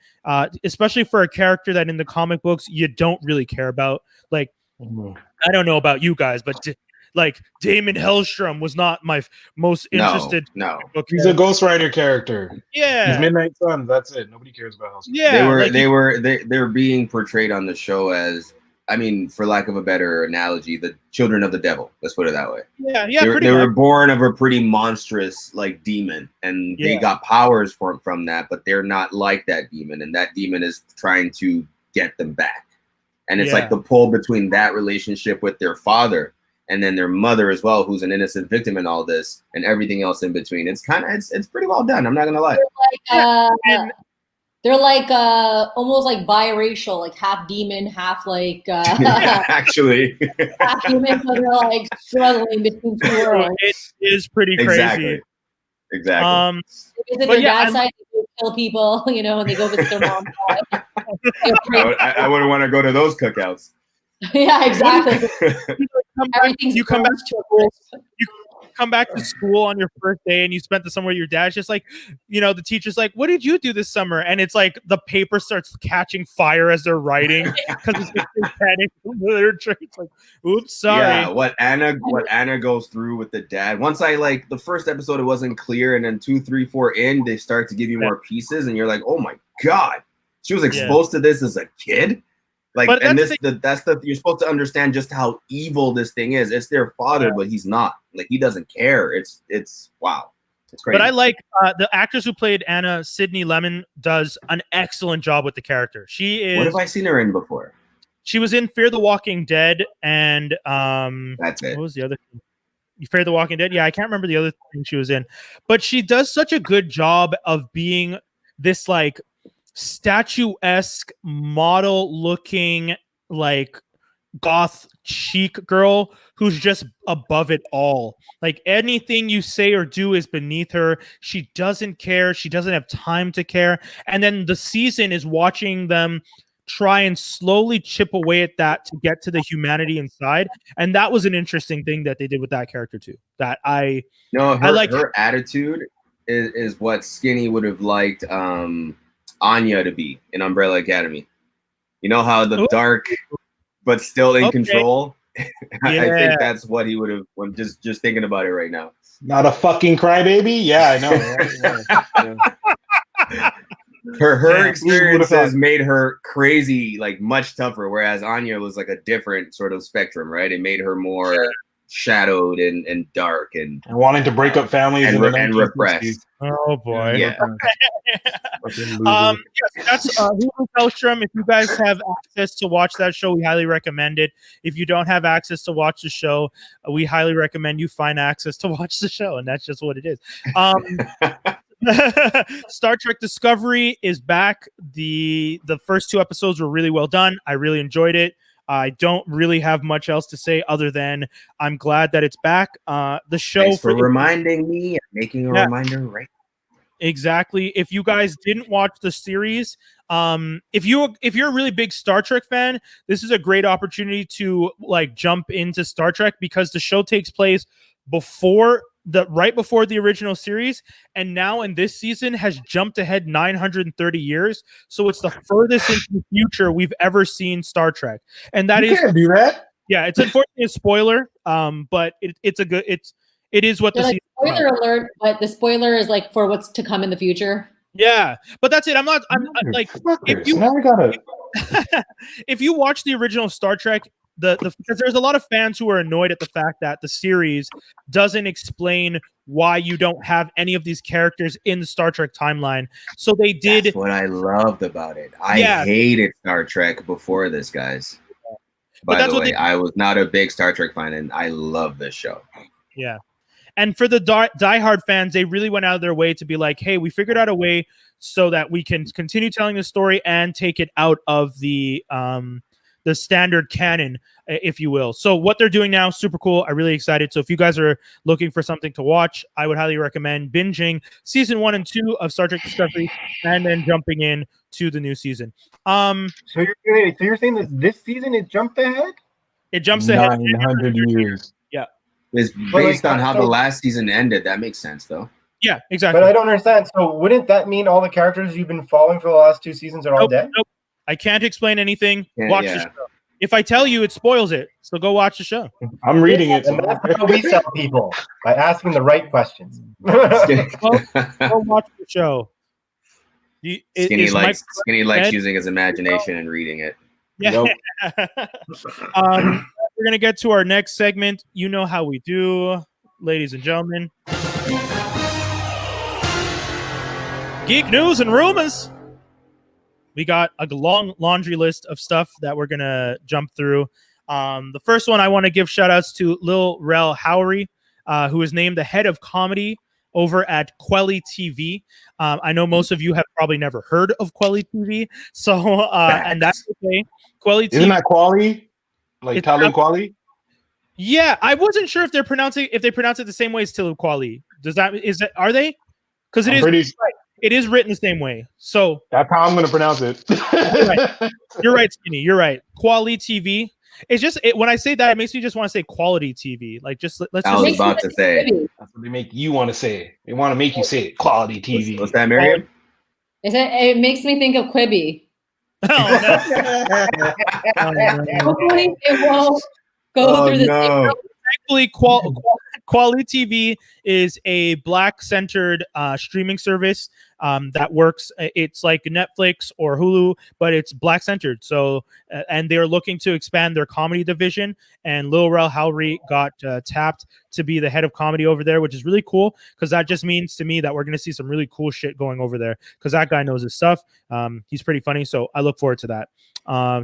especially for a character that in the comic books you don't really care about. Like, I don't know about you guys, but like Damon Helstrom was not my most interested. No, he's a Ghost Rider character. Yeah, he's Midnight Sun. That's it. Nobody cares about Helstrom. Yeah, they're being portrayed on the show as, I mean, for lack of a better analogy, the children of the devil. Let's put it that way. Yeah. They were born of a pretty monstrous like demon, and they got powers from that, but they're not like that demon, and that demon is trying to get them back. And it's like the pull between that relationship with their father and then their mother as well, who's an innocent victim in all this, and everything else in between. It's pretty well done. I'm not gonna lie. They're like almost like biracial, like half demon, half like actually half human. So they're like struggling between two worlds. It is pretty crazy. Exactly. They visit their dad's side, they kill people, you know, and they go visit their mom's side. I wouldn't want to go to those cookouts. Yeah, exactly. You come back to school. You come back to school on your first day, and you spent the summer with your dad. It's just like, you know, the teacher's like, "What did you do this summer?" And it's like the paper starts catching fire as they're writing because it's just satanic literature. It's like, "Oops, sorry." Yeah, what Anna goes through with the dad. Once I like the first episode, it wasn't clear, and then 2, 3, 4 in, they start to give you more pieces, and you're like, "Oh my god, she was exposed to this as a kid." Like, but and that's you're supposed to understand just how evil this thing is. It's their father, but he's not. Like, he doesn't care. It's wow. It's crazy. But I like the actress who played Anna, Sydney Lemon, does an excellent job with the character. She is. What have I seen her in before? She was in Fear the Walking Dead, and that's it. What was the other thing? Fear the Walking Dead? Yeah, I can't remember the other thing she was in. But she does such a good job of being this like statuesque model looking like goth chic girl who's just above it all. Like anything you say or do is beneath her. She doesn't care. She doesn't have time to care. And then the season is watching them try and slowly chip away at that to get to the humanity inside. And that was an interesting thing that they did with that character too. That I like her attitude is what Skinny would have liked Anya to be in Umbrella Academy. You know how the dark but still in control? I think that's what he would have. I'm just thinking about it right now. Not a fucking crybaby? Yeah, I know. Right? Her experiences made her crazy, like much tougher, whereas Anya was like a different sort of spectrum, right? It made her more shadowed and dark and wanting to break up families and repressed. Oh boy. Yeah. That's Helstrom. If you guys have access to watch that show, we highly recommend it. If you don't have access to watch the show, we highly recommend you find access to watch the show, and that's just what it is. Star Trek Discovery is back. The first 2 episodes were really well done. I really enjoyed it. I don't really have much else to say other than I'm glad that it's back. The show Thanks for reminding me and making a reminder right. Exactly. If you guys didn't watch the series, if you're a really big Star Trek fan, this is a great opportunity to like jump into Star Trek because the show takes place right before the original series, and now in this season has jumped ahead 930 years. So it's the furthest into the future we've ever seen Star Trek, and that you can't do that. Yeah, it's unfortunately a spoiler, but it is what the season. Spoiler alert! But the spoiler is like for what's to come in the future. Yeah, but that's it. I'm like if you watch the original Star Trek. Because there's a lot of fans who are annoyed at the fact that the series doesn't explain why you don't have any of these characters in the Star Trek timeline. So they did. That's what I loved about it. I hated Star Trek before this, guys. By the way, I was not a big Star Trek fan, and I love this show. Yeah. And for the diehard fans, they really went out of their way to be like, hey, we figured out a way so that we can continue telling the story and take it out of the standard canon, if you will. So what they're doing now, super cool. I'm really excited. So if you guys are looking for something to watch, I would highly recommend binging season 1 and 2 of Star Trek Discovery and then jumping in to the new season. So you're saying that this season it jumped ahead? It jumps ahead 900 years. Yeah. It's based on how the last season ended. That makes sense, though. Yeah, exactly. But I don't understand. So wouldn't that mean all the characters you've been following for the last 2 seasons are all dead? Nope. I can't explain anything. Watch the show. If I tell you, it spoils it. So go watch the show. I'm reading it. And that's how we sell people, by asking the right questions. Go watch the show. Skinny likes using his imagination and reading it. Yeah. Nope. We're going to get to our next segment. You know how we do, ladies and gentlemen. Geek news and rumors. We got a long laundry list of stuff that we're going to jump through. The first one, I want to give shout outs to Lil Rel Howery, who is named the head of comedy over at Quelly TV. I know most of you have probably never heard of Quelly TV, so and that's okay. Quelly TV, isn't that Quali? Like Talib Kweli? Yeah, I wasn't sure if they pronounce it the same way as Talib Kweli. Are they? Because it is written the same way. So that's how I'm going to pronounce it. You're right, Skinny. You're right. Quality TV. It's just when I say that, it makes me just want to say quality TV. Like let's. I was about to say. That's what they make you want to say. They want to make you say it. Quality TV. What's that, Mariam? It makes me think of Quibi. Oh no! Hopefully it won't go through the same. Thankfully, Quality TV is a Black-centered streaming service that works. It's like Netflix or Hulu, but it's Black-centered. So, and they're looking to expand their comedy division. And Lil Rel Howery got tapped to be the head of comedy over there, which is really cool because that just means to me that we're going to see some really cool shit going over there because that guy knows his stuff. He's pretty funny, so I look forward to that.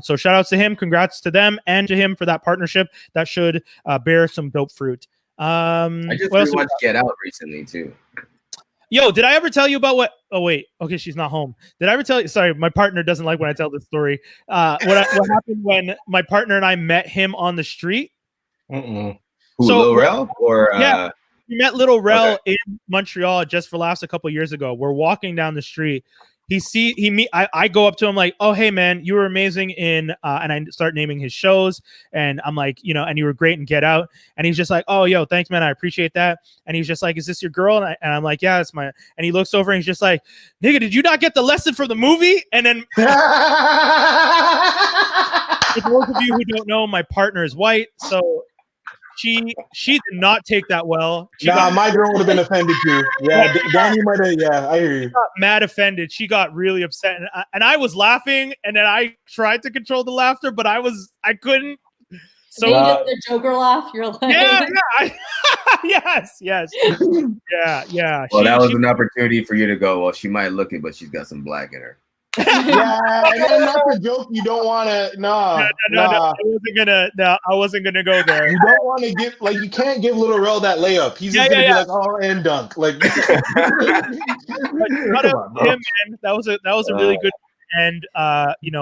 So shout outs to him, congrats to them and to him for that partnership that should bear some dope fruit. I just rewatched Get Out recently too. Yo, did I ever tell you about what? Oh wait, okay, she's not home. Did I ever tell you? Sorry, my partner doesn't like when I tell this story. What happened when my partner and I met him on the street? Who, Lil Rel? Or yeah, we met Lil Rel in Montreal just for laughs a couple years ago. We're walking down the street. I go up to him like, oh, hey man, you were amazing in, and I start naming his shows. And I'm like, and you were great in Get Out. And he's just like, oh, yo, thanks, man. I appreciate that. And he's just like, is this your girl? And I'm like, yeah, it's my, and he looks over and he's just like, nigga, did you not get the lesson from the movie? And then for those of you who don't know, my partner is white. So she did not take that well. My girl would have been offended too. Yeah, Danny might have. Yeah, I hear you. Got mad offended. She got really upset, and I was laughing, and then I tried to control the laughter, but I couldn't. So you did the Joker laugh. You're like, yeah, yes, yeah. Well, that was an opportunity for you to go. Well, she might look it, but she's got some black in her. Yeah, and then that's a joke you don't want to. No, I wasn't gonna go there. You don't want to give you can't give Lil Rel that layup. He's just gonna be like, oh, and dunk. Like, him, man. That was a really good. And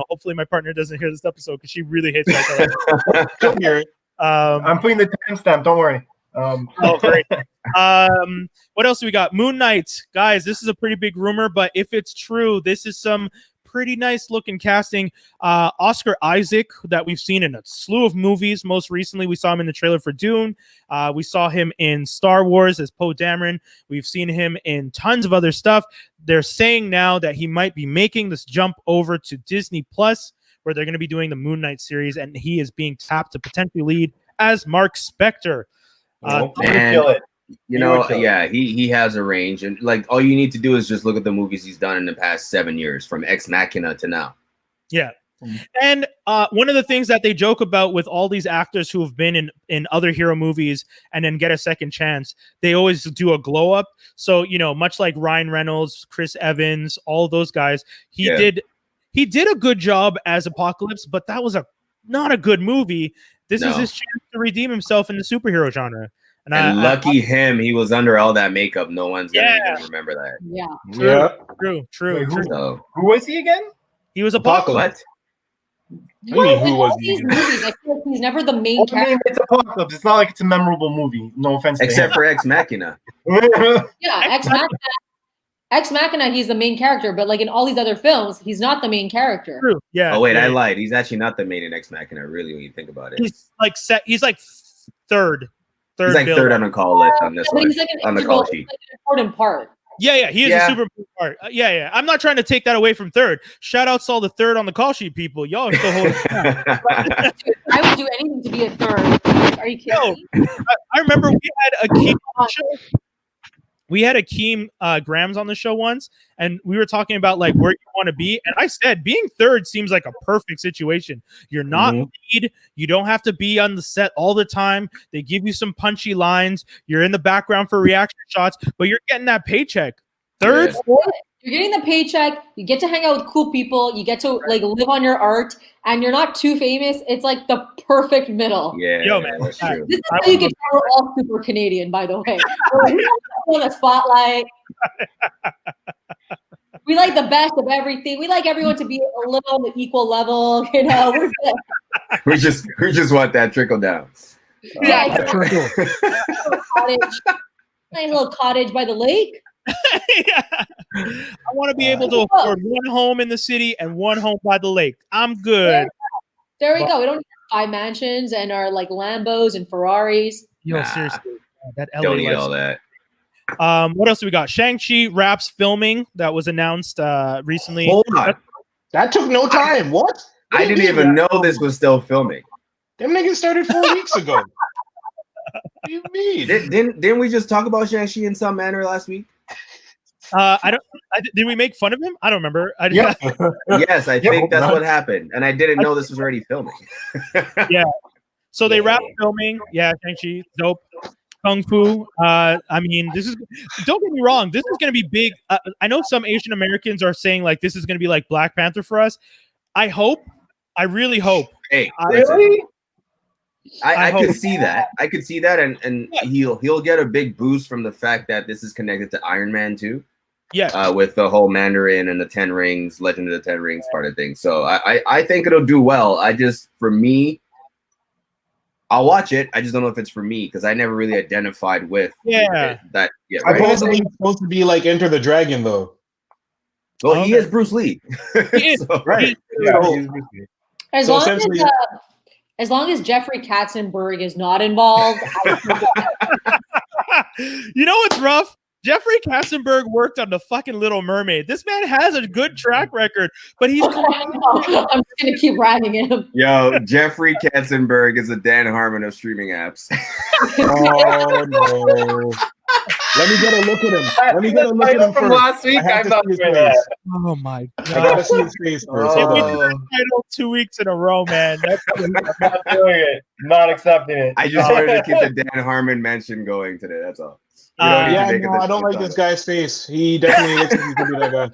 hopefully my partner doesn't hear this episode because she really hates that. Don't hear it. I'm putting the timestamp. Don't worry. Great. What else do we got? Moon Knight, guys. This is a pretty big rumor, but if it's true, this is some pretty nice looking casting. Oscar Isaac, that we've seen in a slew of movies. Most recently, we saw him in the trailer for Dune. We saw him in Star Wars as Poe Dameron. We've seen him in tons of other stuff. They're saying now that he might be making this jump over to Disney Plus, where they're going to be doing the Moon Knight series, and he is being tapped to potentially lead as Mark Spector. He has a range, and like all you need to do is just look at the movies he's done in the past 7 years, from Ex Machina to now. Yeah. And one of the things that they joke about with all these actors who have been in other hero movies and then get a second chance, they always do a glow up. So, much like Ryan Reynolds, Chris Evans, all those guys, he did a good job as Apocalypse, but that was not a good movie. This is his chance to redeem himself in the superhero genre. And lucky him, he was under all that makeup. No one's going to even remember that. Yeah. True. Wait, who was he again? He was Apocalypse. Who was he? Movies, I feel like he's never the main character. It's Apocalypse. It's not like it's a memorable movie. No offense. Except for Ex Machina. Yeah, Ex Machina, he's the main character, but like in all these other films, he's not the main character. True. Yeah. Oh wait, I lied. He's actually not the main in Ex Machina, really, when you think about it. He's like third. He's like third on the call list on this one. He's like on the call sheet. Like an important part. Yeah, he is a super important part. Yeah. I'm not trying to take that away from third. Shout out to all the third on the call sheet people. Y'all are still holding. I would do anything to be a third. Are you kidding? I remember we had a Keem on the show. We had Akeem Grams on the show once, and we were talking about like where you want to be. And I said, being third seems like a perfect situation. You're not lead. You don't have to be on the set all the time. They give you some punchy lines. You're in the background for reaction shots, but you're getting that paycheck. Third, fourth. You're getting the paycheck. You get to hang out with cool people. You get to like live on your art, and you're not too famous. It's like the perfect middle. Yeah, yo, man, that's true. This is how you get. We're all super Canadian, by the way. We're on the spotlight. We like the best of everything. We like everyone to be a little on the equal level. You know, we just want that trickle down. Yeah, nice little cottage by the lake. Yeah. I want to be able to afford one home in the city and one home by the lake. I'm good. There we go. We don't need 5 mansions and our like Lambos and Ferraris. Yo, seriously, that LA Don't need lifestyle. all that. What else do we got? Shang-Chi wraps filming that was announced recently. Hold on. That took no time. What? I didn't even know this was still filming. Them niggas started 4 weeks ago. What do you mean? Didn't we just talk about Shang-Chi in some manner last week? Did we make fun of him? I don't remember. Yeah. Yes, I think that's what happened, and I didn't know this was already filming. Yeah. So they wrapped filming. Yeah, Shang-Chi, dope. Kung Fu. I mean, this is. Don't get me wrong. This is going to be big. I know some Asian Americans are saying like this is going to be like Black Panther for us. I hope. I really hope. Hey, Really? I could see that. I could see that, and he'll get a big boost from the fact that this is connected to Iron Man too. Yeah. With the whole Mandarin and the 10 Rings, Legend of the 10 Rings part of things. So I think it'll do well. For me, I'll watch it. I just don't know if it's for me because I never really identified with that. Yeah, I right? suppose it's supposed to be like Enter the Dragon, though. Well, he is Bruce Lee. He is. So, Right. As long as Jeffrey Katzenberg is not involved. You know what's rough? Jeffrey Katzenberg worked on the fucking Little Mermaid. This man has a good track record, but he's. I'm just gonna keep riding him. Yo, Jeffrey Katzenberg is a Dan Harmon of streaming apps. Oh no! Let me get a look at him. Let me get a look at him from first. last week. I have I'm to not see his doing face. that. Oh my I gotta see his face first. Yeah, Hold we on. did that title 2 weeks in a row, man. That's I'm not doing it. Not accepting it. I just wanted to keep the Dan Harmon mention going today. That's all. We don't need to Yeah, make it no, the I don't like title. this guy's face. He definitely looks like he could be that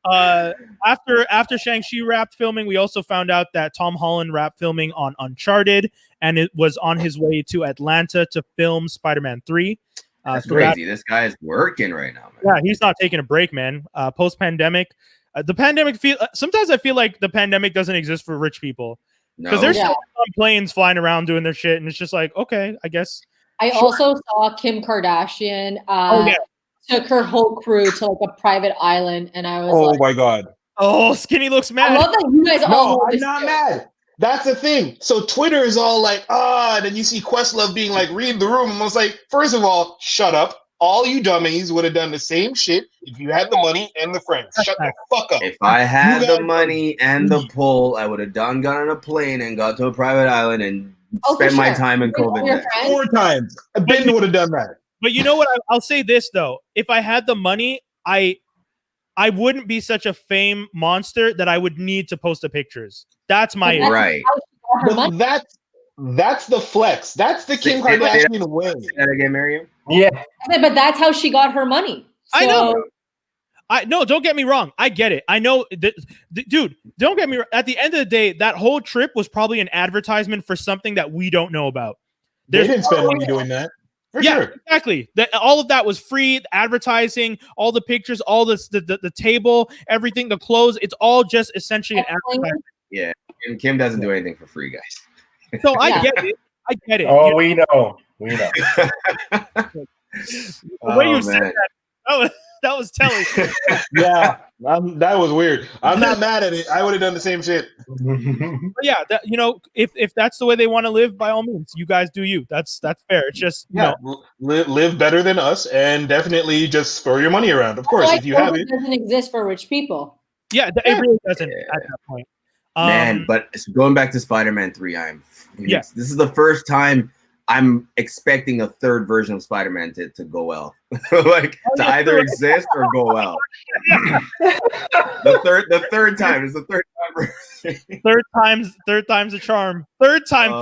guy. After Shang-Chi wrapped filming, we also found out that Tom Holland wrapped filming on Uncharted, and it was on his way to Atlanta to film Spider-Man 3. That's crazy. This guy is working right now, man. Yeah, he's not taking a break, man. Post-pandemic, the pandemic sometimes I feel like the pandemic doesn't exist for rich people because they're still on planes flying around doing their shit, and it's just like, okay, I guess. I also saw Kim Kardashian took her whole crew to like a private island, and I was like, my god! Oh, Skinny looks mad. I love that you guys all. No, I'm not mad. That's the thing. So Twitter is all like, and then you see Questlove being like, read the room. And I was like, first of all, shut up. All you dummies would have done the same shit if you had the money and the friends. Shut the fuck up. If I had the money and the pull, I would have got on a plane and got to a private island and spent my time in COVID. 4 times. Ben would have done that. But you know what? I'll say this though: if I had the money, I wouldn't be such a fame monster that I would need to post the pictures. That's my right. But that's the flex. That's the Kim Kardashian way. Say that again, Mariam? Yeah. But that's how she got her money. So, I know. Don't get me wrong. I get it. I know, dude. Don't get me wrong. At the end of the day, that whole trip was probably an advertisement for something that we don't know about. They didn't spend money doing that. For sure. Exactly. All of that was free. The advertising, all the pictures, all the table, everything, the clothes. It's all just essentially an advertisement. Yeah, and Kim doesn't do anything for free, guys. So I get it. I get it. Oh, we know. We know. The way you said that was telling. Yeah, that was weird. I'm not mad at it. I would have done the same shit. But yeah, if that's the way they want to live, by all means, you guys do you. That's fair. It's just live better than us, and definitely just throw your money around. Of course, if you have it, doesn't exist for rich people. Yeah, it really doesn't at that point. Man, but going back to Spider-Man 3, this is the first time I'm expecting a third version of Spider-Man to go well. To either exist or go well. The third time is the third time. Third time's a charm. Third time.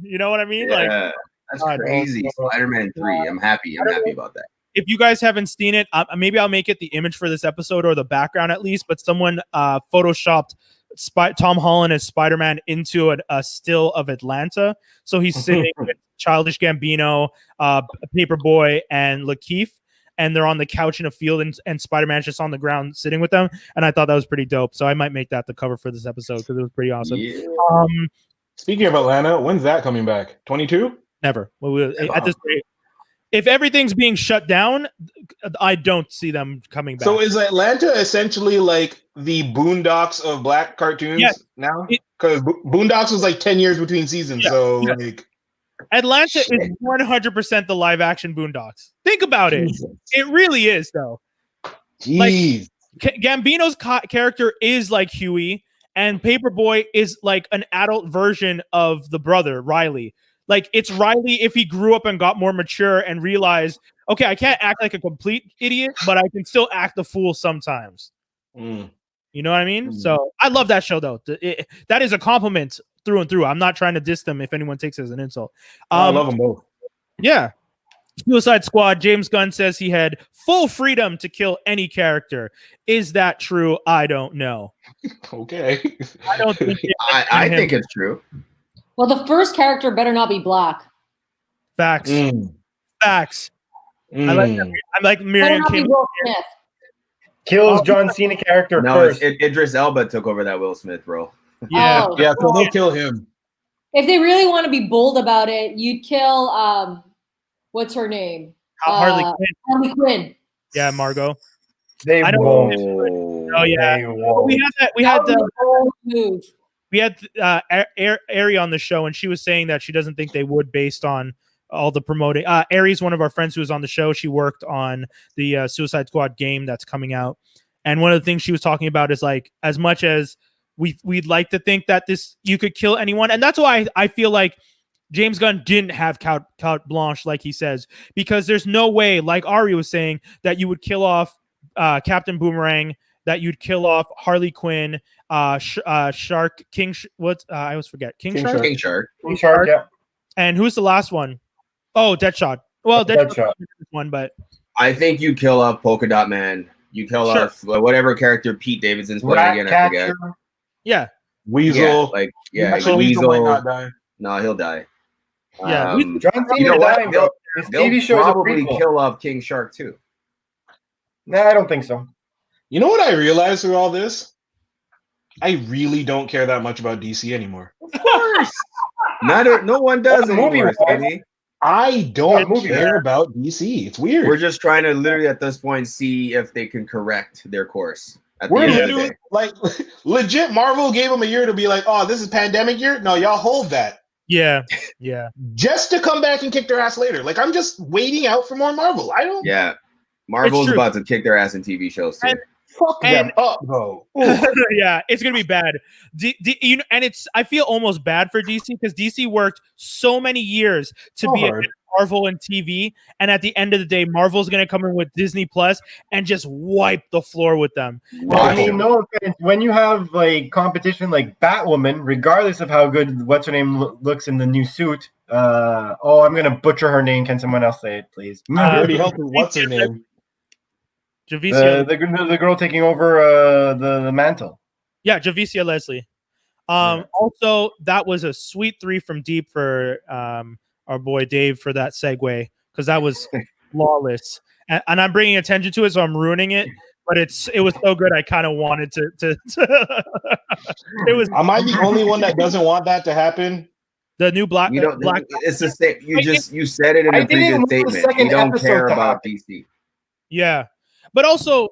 You know what I mean? Yeah, that's crazy. Spider-Man 3. I'm happy about that. if you guys haven't seen it, maybe I'll make it the image for this episode or the background at least. But someone photoshopped Tom Holland as Spider-Man into a still of Atlanta. So he's sitting with Childish Gambino, Paperboy, and Lakeith, and they're on the couch in a field, and Spider-Man's just on the ground sitting with them. And I thought that was pretty dope. So I might make that the cover for this episode because it was pretty awesome. Yeah. Speaking of Atlanta, when's that coming back? 22? Never. At this rate, if everything's being shut down, I don't see them coming back. So is Atlanta essentially like the Boondocks of black cartoons now? Because Boondocks was like 10 years between seasons. Like Atlanta is 100% the live action Boondocks. Think about it. It really is, though. Jeez. Like, Gambino's character is like Huey, and Paperboy is like an adult version of the brother, Riley. Like, it's Riley if he grew up and got more mature and realized, okay, I can't act like a complete idiot, but I can still act the fool sometimes. You know what I mean? So I love that show, though. That is a compliment through and through. I'm not trying to diss them if anyone takes it as an insult. I love them both. Yeah. Suicide Squad, James Gunn says he had full freedom to kill any character. Is that true? I don't know. Okay. I don't think I think it's true. Well, the first character better not be black. Facts. Facts. I like Mariam Kim. Kills John Cena character first. Idris Elba took over that Will Smith role. Yeah. Yeah, so they'll kill him. If they really want to be bold about it, you'd kill what's her name? Harley Quinn. Harley Quinn. Yeah, Margot. They won't. Oh yeah. They won't. We had Ari on the show, and she was saying that she doesn't think they would, based on all the promoting. Ari's one of our friends who was on the show. She worked on the Suicide Squad game that's coming out, and one of the things she was talking about is like, as much as we'd like to think that you could kill anyone, and that's why I feel like James Gunn didn't have carte blanche, like he says, because there's no way, like Ari was saying, that you would kill off Captain Boomerang, that you'd kill off Harley Quinn, Shark King. I always forget. King Shark. Yeah. And who's the last one? Oh, Deadshot. Well, Deadshot one, but I think you kill off Polka Dot Man. You kill off whatever character Pete Davidson's playing again. I forget. Yeah. Weasel. Weasel might not die. No, he'll die. Yeah. John Cena dying, bro. This TV show is probably kill off King Shark too. Nah, I don't think so. You know what I realized through all this? I really don't care that much about DC anymore. Of course. No one does anymore, baby. I don't care about DC. It's weird. We're just trying to literally at this point see if they can correct their course. We're literally like legit. Marvel gave them a year to be like, oh, this is pandemic year. No, y'all hold that. Yeah. Just to come back and kick their ass later. Like, I'm just waiting out for more Marvel. I don't. Yeah. Marvel's about to kick their ass in TV shows too. Fuck them up, though. Yeah, it's gonna be bad. And I feel almost bad for DC because DC worked so many years to be a Marvel and TV, and at the end of the day, Marvel's gonna come in with Disney Plus and just wipe the floor with them. Well, I mean, no offense, when you have like competition like Batwoman, regardless of how good what's her name looks in the new suit. I'm gonna butcher her name. Can someone else say it, please? Already helped with what's her name? The girl taking over the mantle. Yeah, Javicia Leslie. Also, that was a sweet 3 from Deep for our boy Dave for that segue, because that was flawless. And I'm bringing attention to it, so I'm ruining it. But it was so good, I kind of wanted to. It was. Am I the only one that doesn't want that to happen? The new Black. It's the same. You said it in a previous statement. You don't care about DC. Yeah. But also,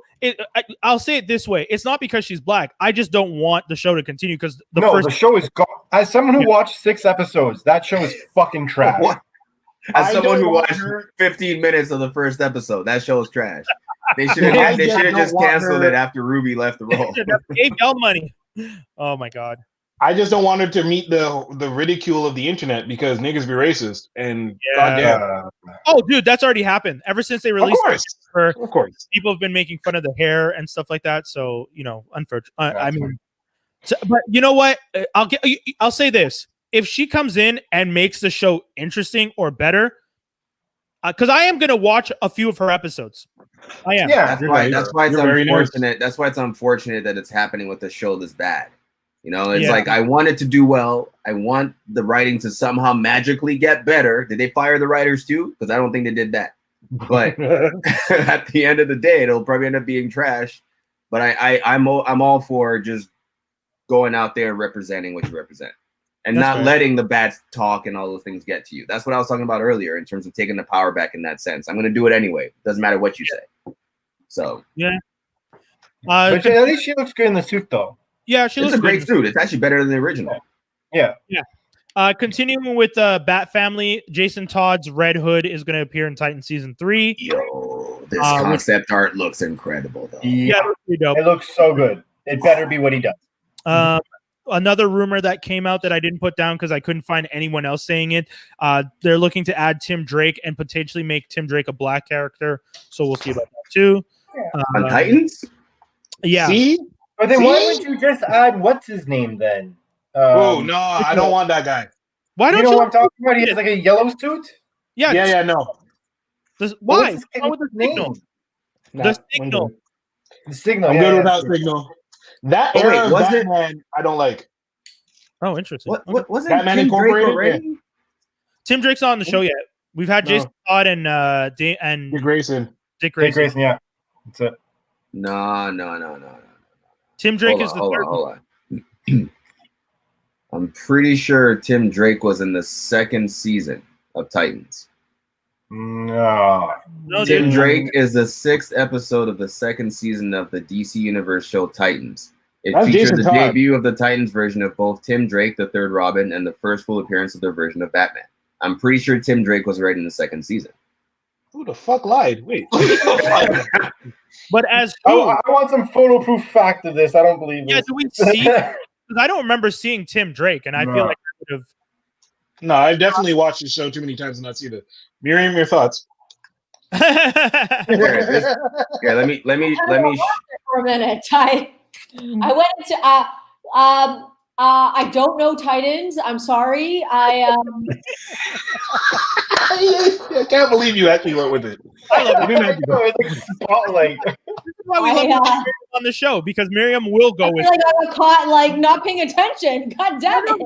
I'll say it this way: it's not because she's black. I just don't want the show to continue because the show is gone. As someone who watched 6 episodes, that show is fucking trash. What? As someone who watched 15 minutes of the first episode, that show is trash. They should have just canceled it after Ruby left the role. Gave y'all money. Oh my god. I just don't want her to meet the ridicule of the internet because niggas be racist and goddamn. Oh, dude, that's already happened. Ever since they released it, of course, people have been making fun of the hair and stuff like that. So unfortunately, but you know what? I'll say this: if she comes in and makes the show interesting or better, because I am gonna watch a few of her episodes. I am. Yeah, That's why it's very nice. unfortunate. That's why it's unfortunate that it's happening with a show this bad. You know, it's Yeah. like I want it to do well. I want the writing to somehow magically get better. Did they fire the writers too? Because I don't think they did that. But at the end of the day, it'll probably end up being trash. But I'm all for just going out there and representing what you represent, and That's not fair. letting the bad talk and all those things get to you. That's what I was talking about earlier in terms of taking the power back in that sense. I'm going to do it anyway. Doesn't matter what you say. So Yeah. But at least she looks good in the suit, though. Yeah, she it's looks a great good. suit. It's actually better than the original. Yeah. Continuing with Bat Family, Jason Todd's Red Hood is going to appear in Titan season 3. Yo, this concept art looks incredible, though. Yeah, it looks pretty dope. It looks so good. It better be what he does. Another rumor that came out that I didn't put down because I couldn't find anyone else saying it. They're looking to add Tim Drake and potentially make Tim Drake a black character. So we'll see about that too. On Titans? Yeah. See? But then See? why would you just add what's his name then? Oh no, I don't want that guy. Why don't You know what I'm talking about? He has like a yellow suit. Yeah. Yeah, no. Why? What's What's with the signal? Nah, The signal. The signal. I'm yeah, good yeah. without signal. That Oh, wait, era of was it- Batman, I don't like. Oh, interesting. What wasn't Batman Tim Drake Incorporated? already? Tim Drake's not on the show yet. We've had No. Jason Todd and Dick Dick Grayson. Dick Grayson. Grayson, yeah. That's it. No. Tim Drake Hold is on, the third. hold on. I'm pretty sure Tim Drake was in the second season of Titans. No. No, Tim dude. Drake is the 6th episode of the second season of the DC Universe show Titans. It That's featured Jason the Todd. debut of the Titans version of both Tim Drake, the third Robin, and the first full appearance of their version of Batman. I'm pretty sure Tim Drake was right in the second season. Who the fuck lied? Wait. But as I who? want some photo proof fact of this. I don't believe Yeah, this. do we see? Because I don't remember seeing Tim Drake, and I feel No. like I would have. No, I've definitely watched the show too many times and not seen it. Miriam, your thoughts? Here, let me For a minute, I went into I don't know Titans. I'm sorry. I can't believe you actually went with it. I love it. It's like spotlight. This is why we love Miriam on the show, because Miriam will go I with. feel like I got caught like not paying attention. God damn it.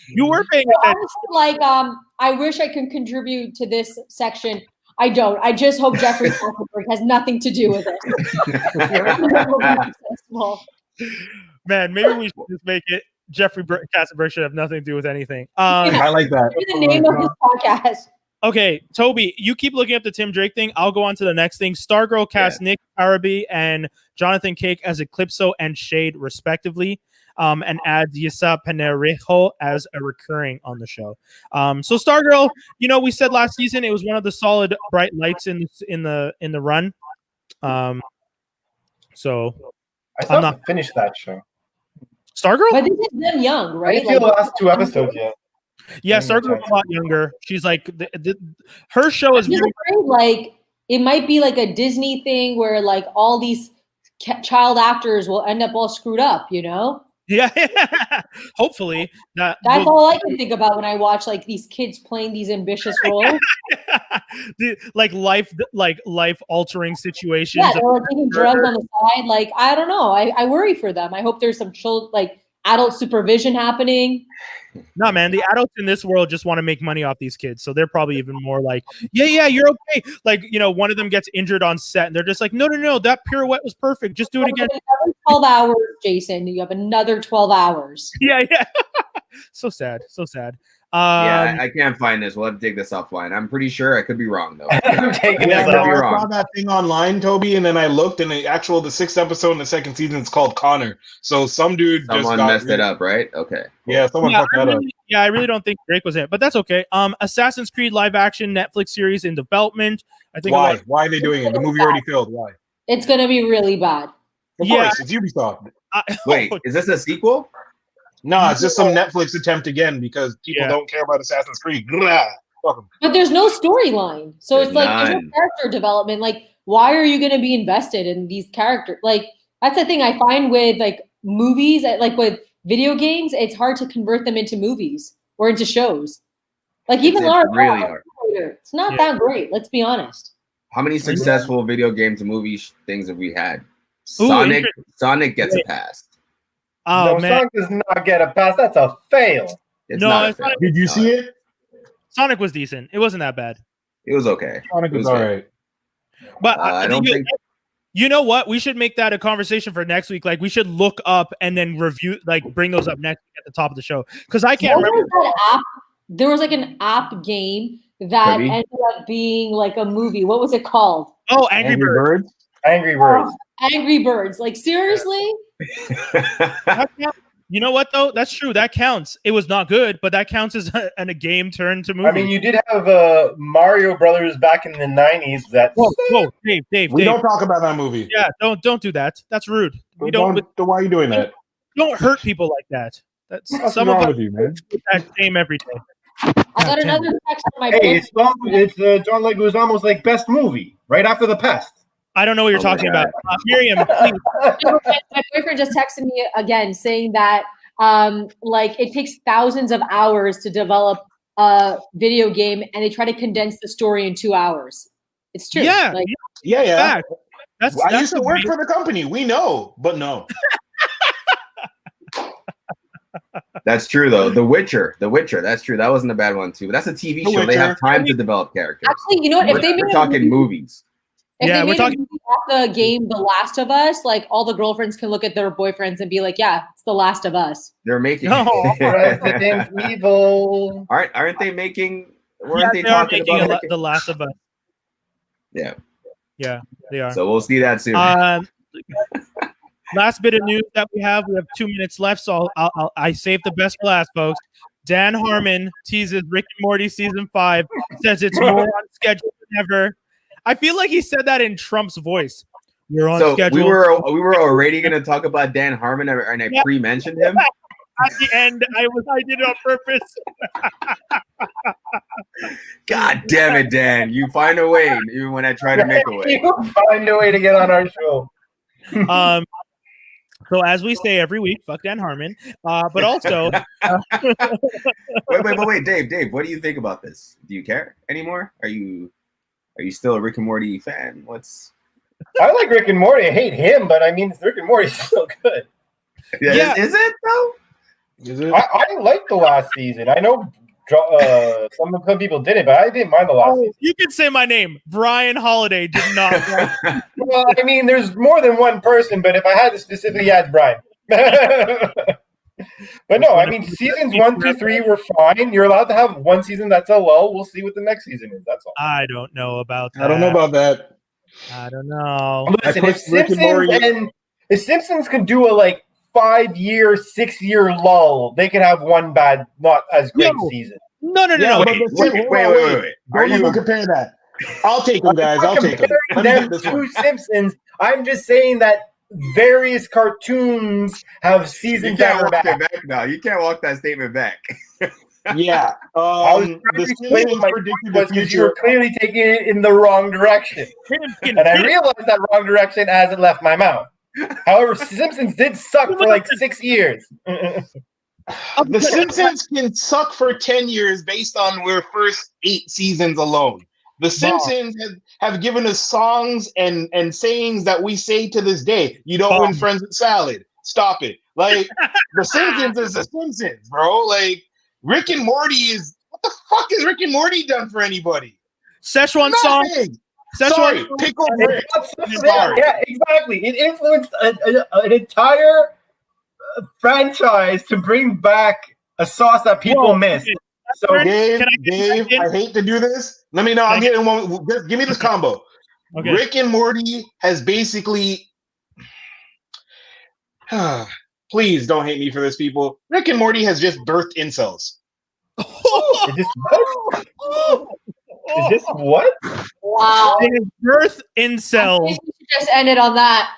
You were paying So attention. honestly, like I wish I could contribute to this section. I don't. I just hope Jeffrey Katzenberg has nothing to do with it. Man, maybe we should just make it. Jeffrey Katzenberg should have nothing to do with anything. I like that. Maybe the name of this podcast. Okay, Toby, you keep looking up the Tim Drake thing. I'll go on to the next thing. Stargirl cast Nick Araby and Jonathan Cake as Eclipso and Shade, respectively, and adds Yasa Penerejo as a recurring on the show. So Stargirl, you know, we said last season it was one of the solid bright lights in the run. So I still have to finish that show. Stargirl? But this is them young, I right? didn't see the last 2 episodes yet. Yeah, Stargirl's a lot younger. She's like her show is I'm just afraid, like it might be like a Disney thing where like all these child actors will end up all screwed up, you know? Yeah. Hopefully that's all I can think about when I watch like these kids playing these ambitious roles. like life altering situations. Yeah, they're like taking drugs on the side. Like I don't know. I worry for them. I hope there's some like adult supervision happening. No, man, the adults in this world just want to make money off these kids. So they're probably even more like, yeah, you're okay. Like, you know, one of them gets injured on set and they're just like, no, that pirouette was perfect. Just do it again. Another 12 hours, Jason. You have another 12 hours. Yeah. So sad. Yeah, I can't find this. We'll have to take this offline. I'm pretty sure. I could be wrong though. I'm taking Yeah, this no, off. I saw that thing online, Toby, and then I looked, and the 6th episode in the second season is called Connor. So some dude Someone just messed it up, right? Okay. Yeah, someone fucked that up. I really don't think Drake was in it, but that's okay. Assassin's Creed live action Netflix series in development. I think. Why? Why are they doing it? The movie already failed. Why? It's gonna be really bad. Of course, it's Ubisoft. Wait, is this a sequel? No, it's just some Netflix attempt again because people don't care about Assassin's Creed. Fuck 'em. But there's no storyline. So There's it's like there's no none. character development. Like, why are you gonna be invested in these characters? Like, that's the thing I find with like movies, like with video games, it's hard to convert them into movies or into shows. Like even it's Lara really Croft, hard. it's not that great. Let's be honest. How many successful video games and movie things have we had? Ooh, Sonic gets a pass. Oh no, man, Sonic does not get a pass. That's a fail. It's No, not a it's fail. Did you see it? Sonic was decent. It wasn't that bad. It was okay. Sonic was all right. But I don't think. You know what? We should make that a conversation for next week. Like we should look up and then review, like bring those up next week at the top of the show. Because I can't remember. There was like an app game that Quibi? ended up being like a movie. What was it called? Oh, Angry Birds. Angry Birds. Angry Birds. Like seriously? You know what though? That's true. That counts. It was not good, but that counts as a game turned to movie. I mean, you did have Mario Brothers back in the 90s. That whoa, Dave. We don't talk about that movie. Yeah, don't do that. That's rude. We Why are you doing that? Don't hurt people like that. That's What's some wrong of us with you, man? do that same every day. I got another text from my hey, it's John Leguizamo's like best movie right after The Pest. I don't know what you're talking about. Miriam, please. My boyfriend just texted me again saying that like it takes thousands of hours to develop a video game and they try to condense the story in 2 hours. It's true. Yeah. Like, Yeah. That's I used to work for the company. We know, but no. That's true though. The Witcher. That's true. That wasn't a bad one too. But that's a TV show. Witcher. They have time to develop characters. actually, you know what? If they We're made talking movies. If Yeah, they we're made talking- a movie off the game The Last of Us, like all the girlfriends can look at their boyfriends and be like, "Yeah, it's The Last of Us." They're making. Resident Evil. Aren't they making? Weren't Yeah, they they are talking making about? The Last of Us. Yeah. Yeah, they are. So we'll see that soon. Last bit of news that we have 2 minutes left, so I saved the best for last, folks. Dan Harmon teases Rick and Morty season 5, says it's more on schedule than ever. I feel like he said that in Trump's voice. We're on schedule. We were already going to talk about Dan Harmon, and I pre-mentioned him. At the end, I did it on purpose. God damn it, Dan! You find a way, even when I try to make a way. You find a way to get on our show. So as we say every week, fuck Dan Harmon. But also, wait, Dave, what do you think about this? Do you care anymore? Are you still a Rick and Morty fan? I like Rick and Morty. I hate him, but I mean, Rick and Morty's still good. Yeah. Is it though? Is it? I liked the last season. I know some people did it, but I didn't mind the last season. You can say my name. Brian Holiday did not. Well, I mean, there's more than one person, but if I had to specifically add Brian. But no, I mean, seasons 1 through 3 were fine. You're allowed to have one season that's a lull. We'll see what the next season is. That's all. I don't know about that. I don't know about that. I don't know. Listen, if Simpsons could do a 5-year, 6-year lull, they could have one bad, not as great season. No. Wait. Are you compare that? I'll take them, guys. I'll take them. Them two Simpsons. I'm just saying that various cartoons have seasons that are bad. No, you can't walk that statement back. Yeah. The Simpsons predicted the future. You were clearly taking it in the wrong direction. And I realized that wrong direction as it left my mouth. However, Simpsons did suck for 6 years. The Simpsons can suck for 10 years based on their first 8 seasons alone. The Simpsons have given us songs and sayings that we say to this day. You don't win friends with salad. Stop it. The Simpsons is the Simpsons, bro. Rick and Morty is... What the fuck has Rick and Morty done for anybody? Szechuan song. Sorry, Pickle Rick. Yeah, exactly. It influenced an entire franchise to bring back a sauce that people miss. So, Dave, I hate to do this. Let me know. I'm getting one. Just give me this combo. Okay. Rick and Morty has basically. Please don't hate me for this, people. Rick and Morty has just birthed incels. Is this what? Is this what? Wow. Birth incels. I think we should just end it on that.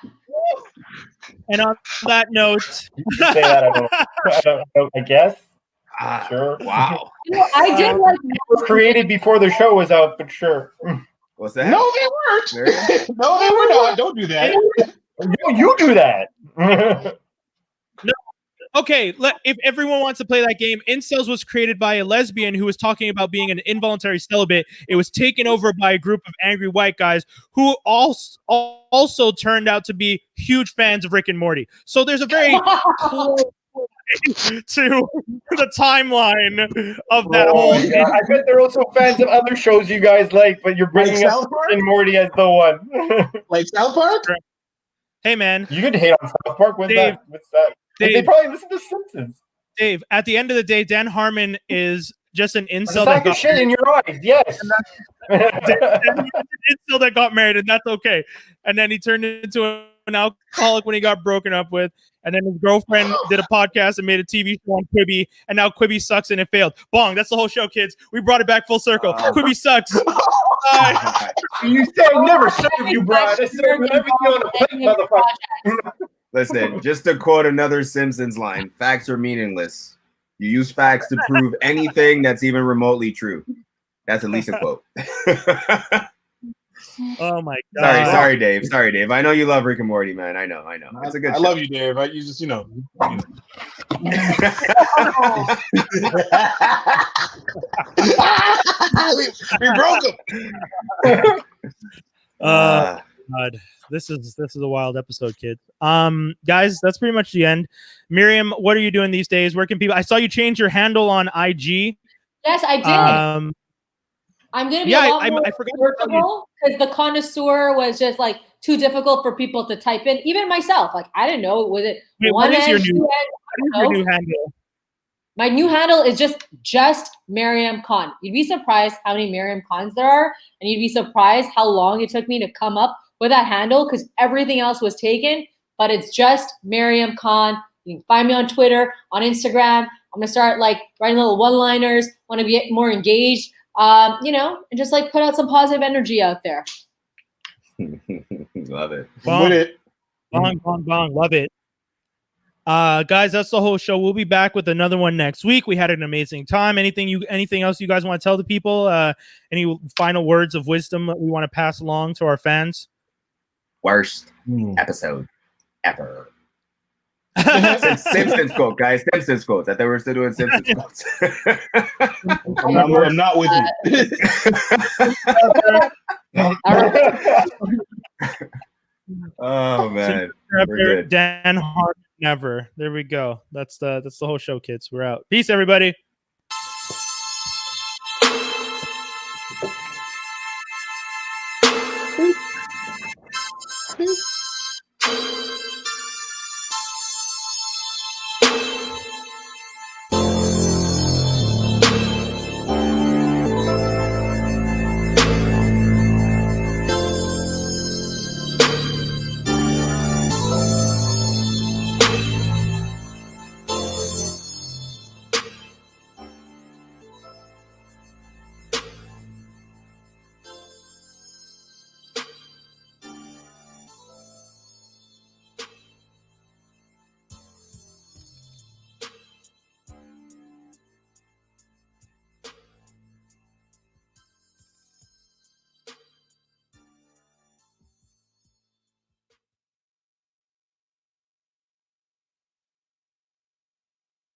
And on that note, you can say that. I guess. Sure. Wow. I did like. It was created before the show was out, but sure. What's that? No, they weren't. No, they were not. Don't do that. No, you do that. Okay, if everyone wants to play that game, Incels was created by a lesbian who was talking about being an involuntary celibate. It was taken over by a group of angry white guys who also turned out to be huge fans of Rick and Morty. So there's a very close to the timeline of that whole. Yeah, I bet they're also fans of other shows you guys like, but you're bringing up Rick and Morty as the one. Like South Park? Hey, man. You could hate on South Park. What's that? Dave, they probably listen to Simpsons. Dave, at the end of the day, Dan Harmon is just an incel that got shit in your eyes. Yes. An incel that got married, and that's okay. And then he turned into an alcoholic when he got broken up with. And then his girlfriend did a podcast and made a TV show on Quibi. And now Quibi sucks and it failed. Bong, that's the whole show, kids. We brought it back full circle. Quibi sucks. You say never serve you, bro. I serve everything on the plate, motherfucker. Listen, just to quote another Simpsons line, facts are meaningless. You use facts to prove anything that's even remotely true. That's at least a quote. Oh my god! Sorry, Dave. I know you love Rick and Morty, man. I know. It's a good. I love you, Dave. You just, you know. we broke him. God, this is a wild episode, kids. Guys, that's pretty much the end. Miriam, what are you doing these days? Where can people? I saw you change your handle on IG. Yes, I did. I'm gonna be a lot more searchable because the connoisseur was just like too difficult for people to type in. Even myself, like I didn't know. Was it one end, your two new handle? My new handle is just Mariam Khan. You'd be surprised how many Mariam Khans there are, and you'd be surprised how long it took me to come up with that handle because everything else was taken. But it's just Mariam Khan. You can find me on Twitter, on Instagram. I'm gonna start like writing little one-liners. Want to be more engaged. You know, and just like put out some positive energy out there. Love it. Bong. Love it. Guys, that's the whole show. We'll be back with another one next week. We had an amazing time. Anything else you guys want to tell the people? Any final words of wisdom that we want to pass along to our fans? Worst episode ever. Simpsons quote, guys. Simpsons quotes. I thought we were still doing Simpsons quotes. I'm not with you. Oh man, Dan Harmon never. There we go. That's the whole show, kids. We're out. Peace, everybody.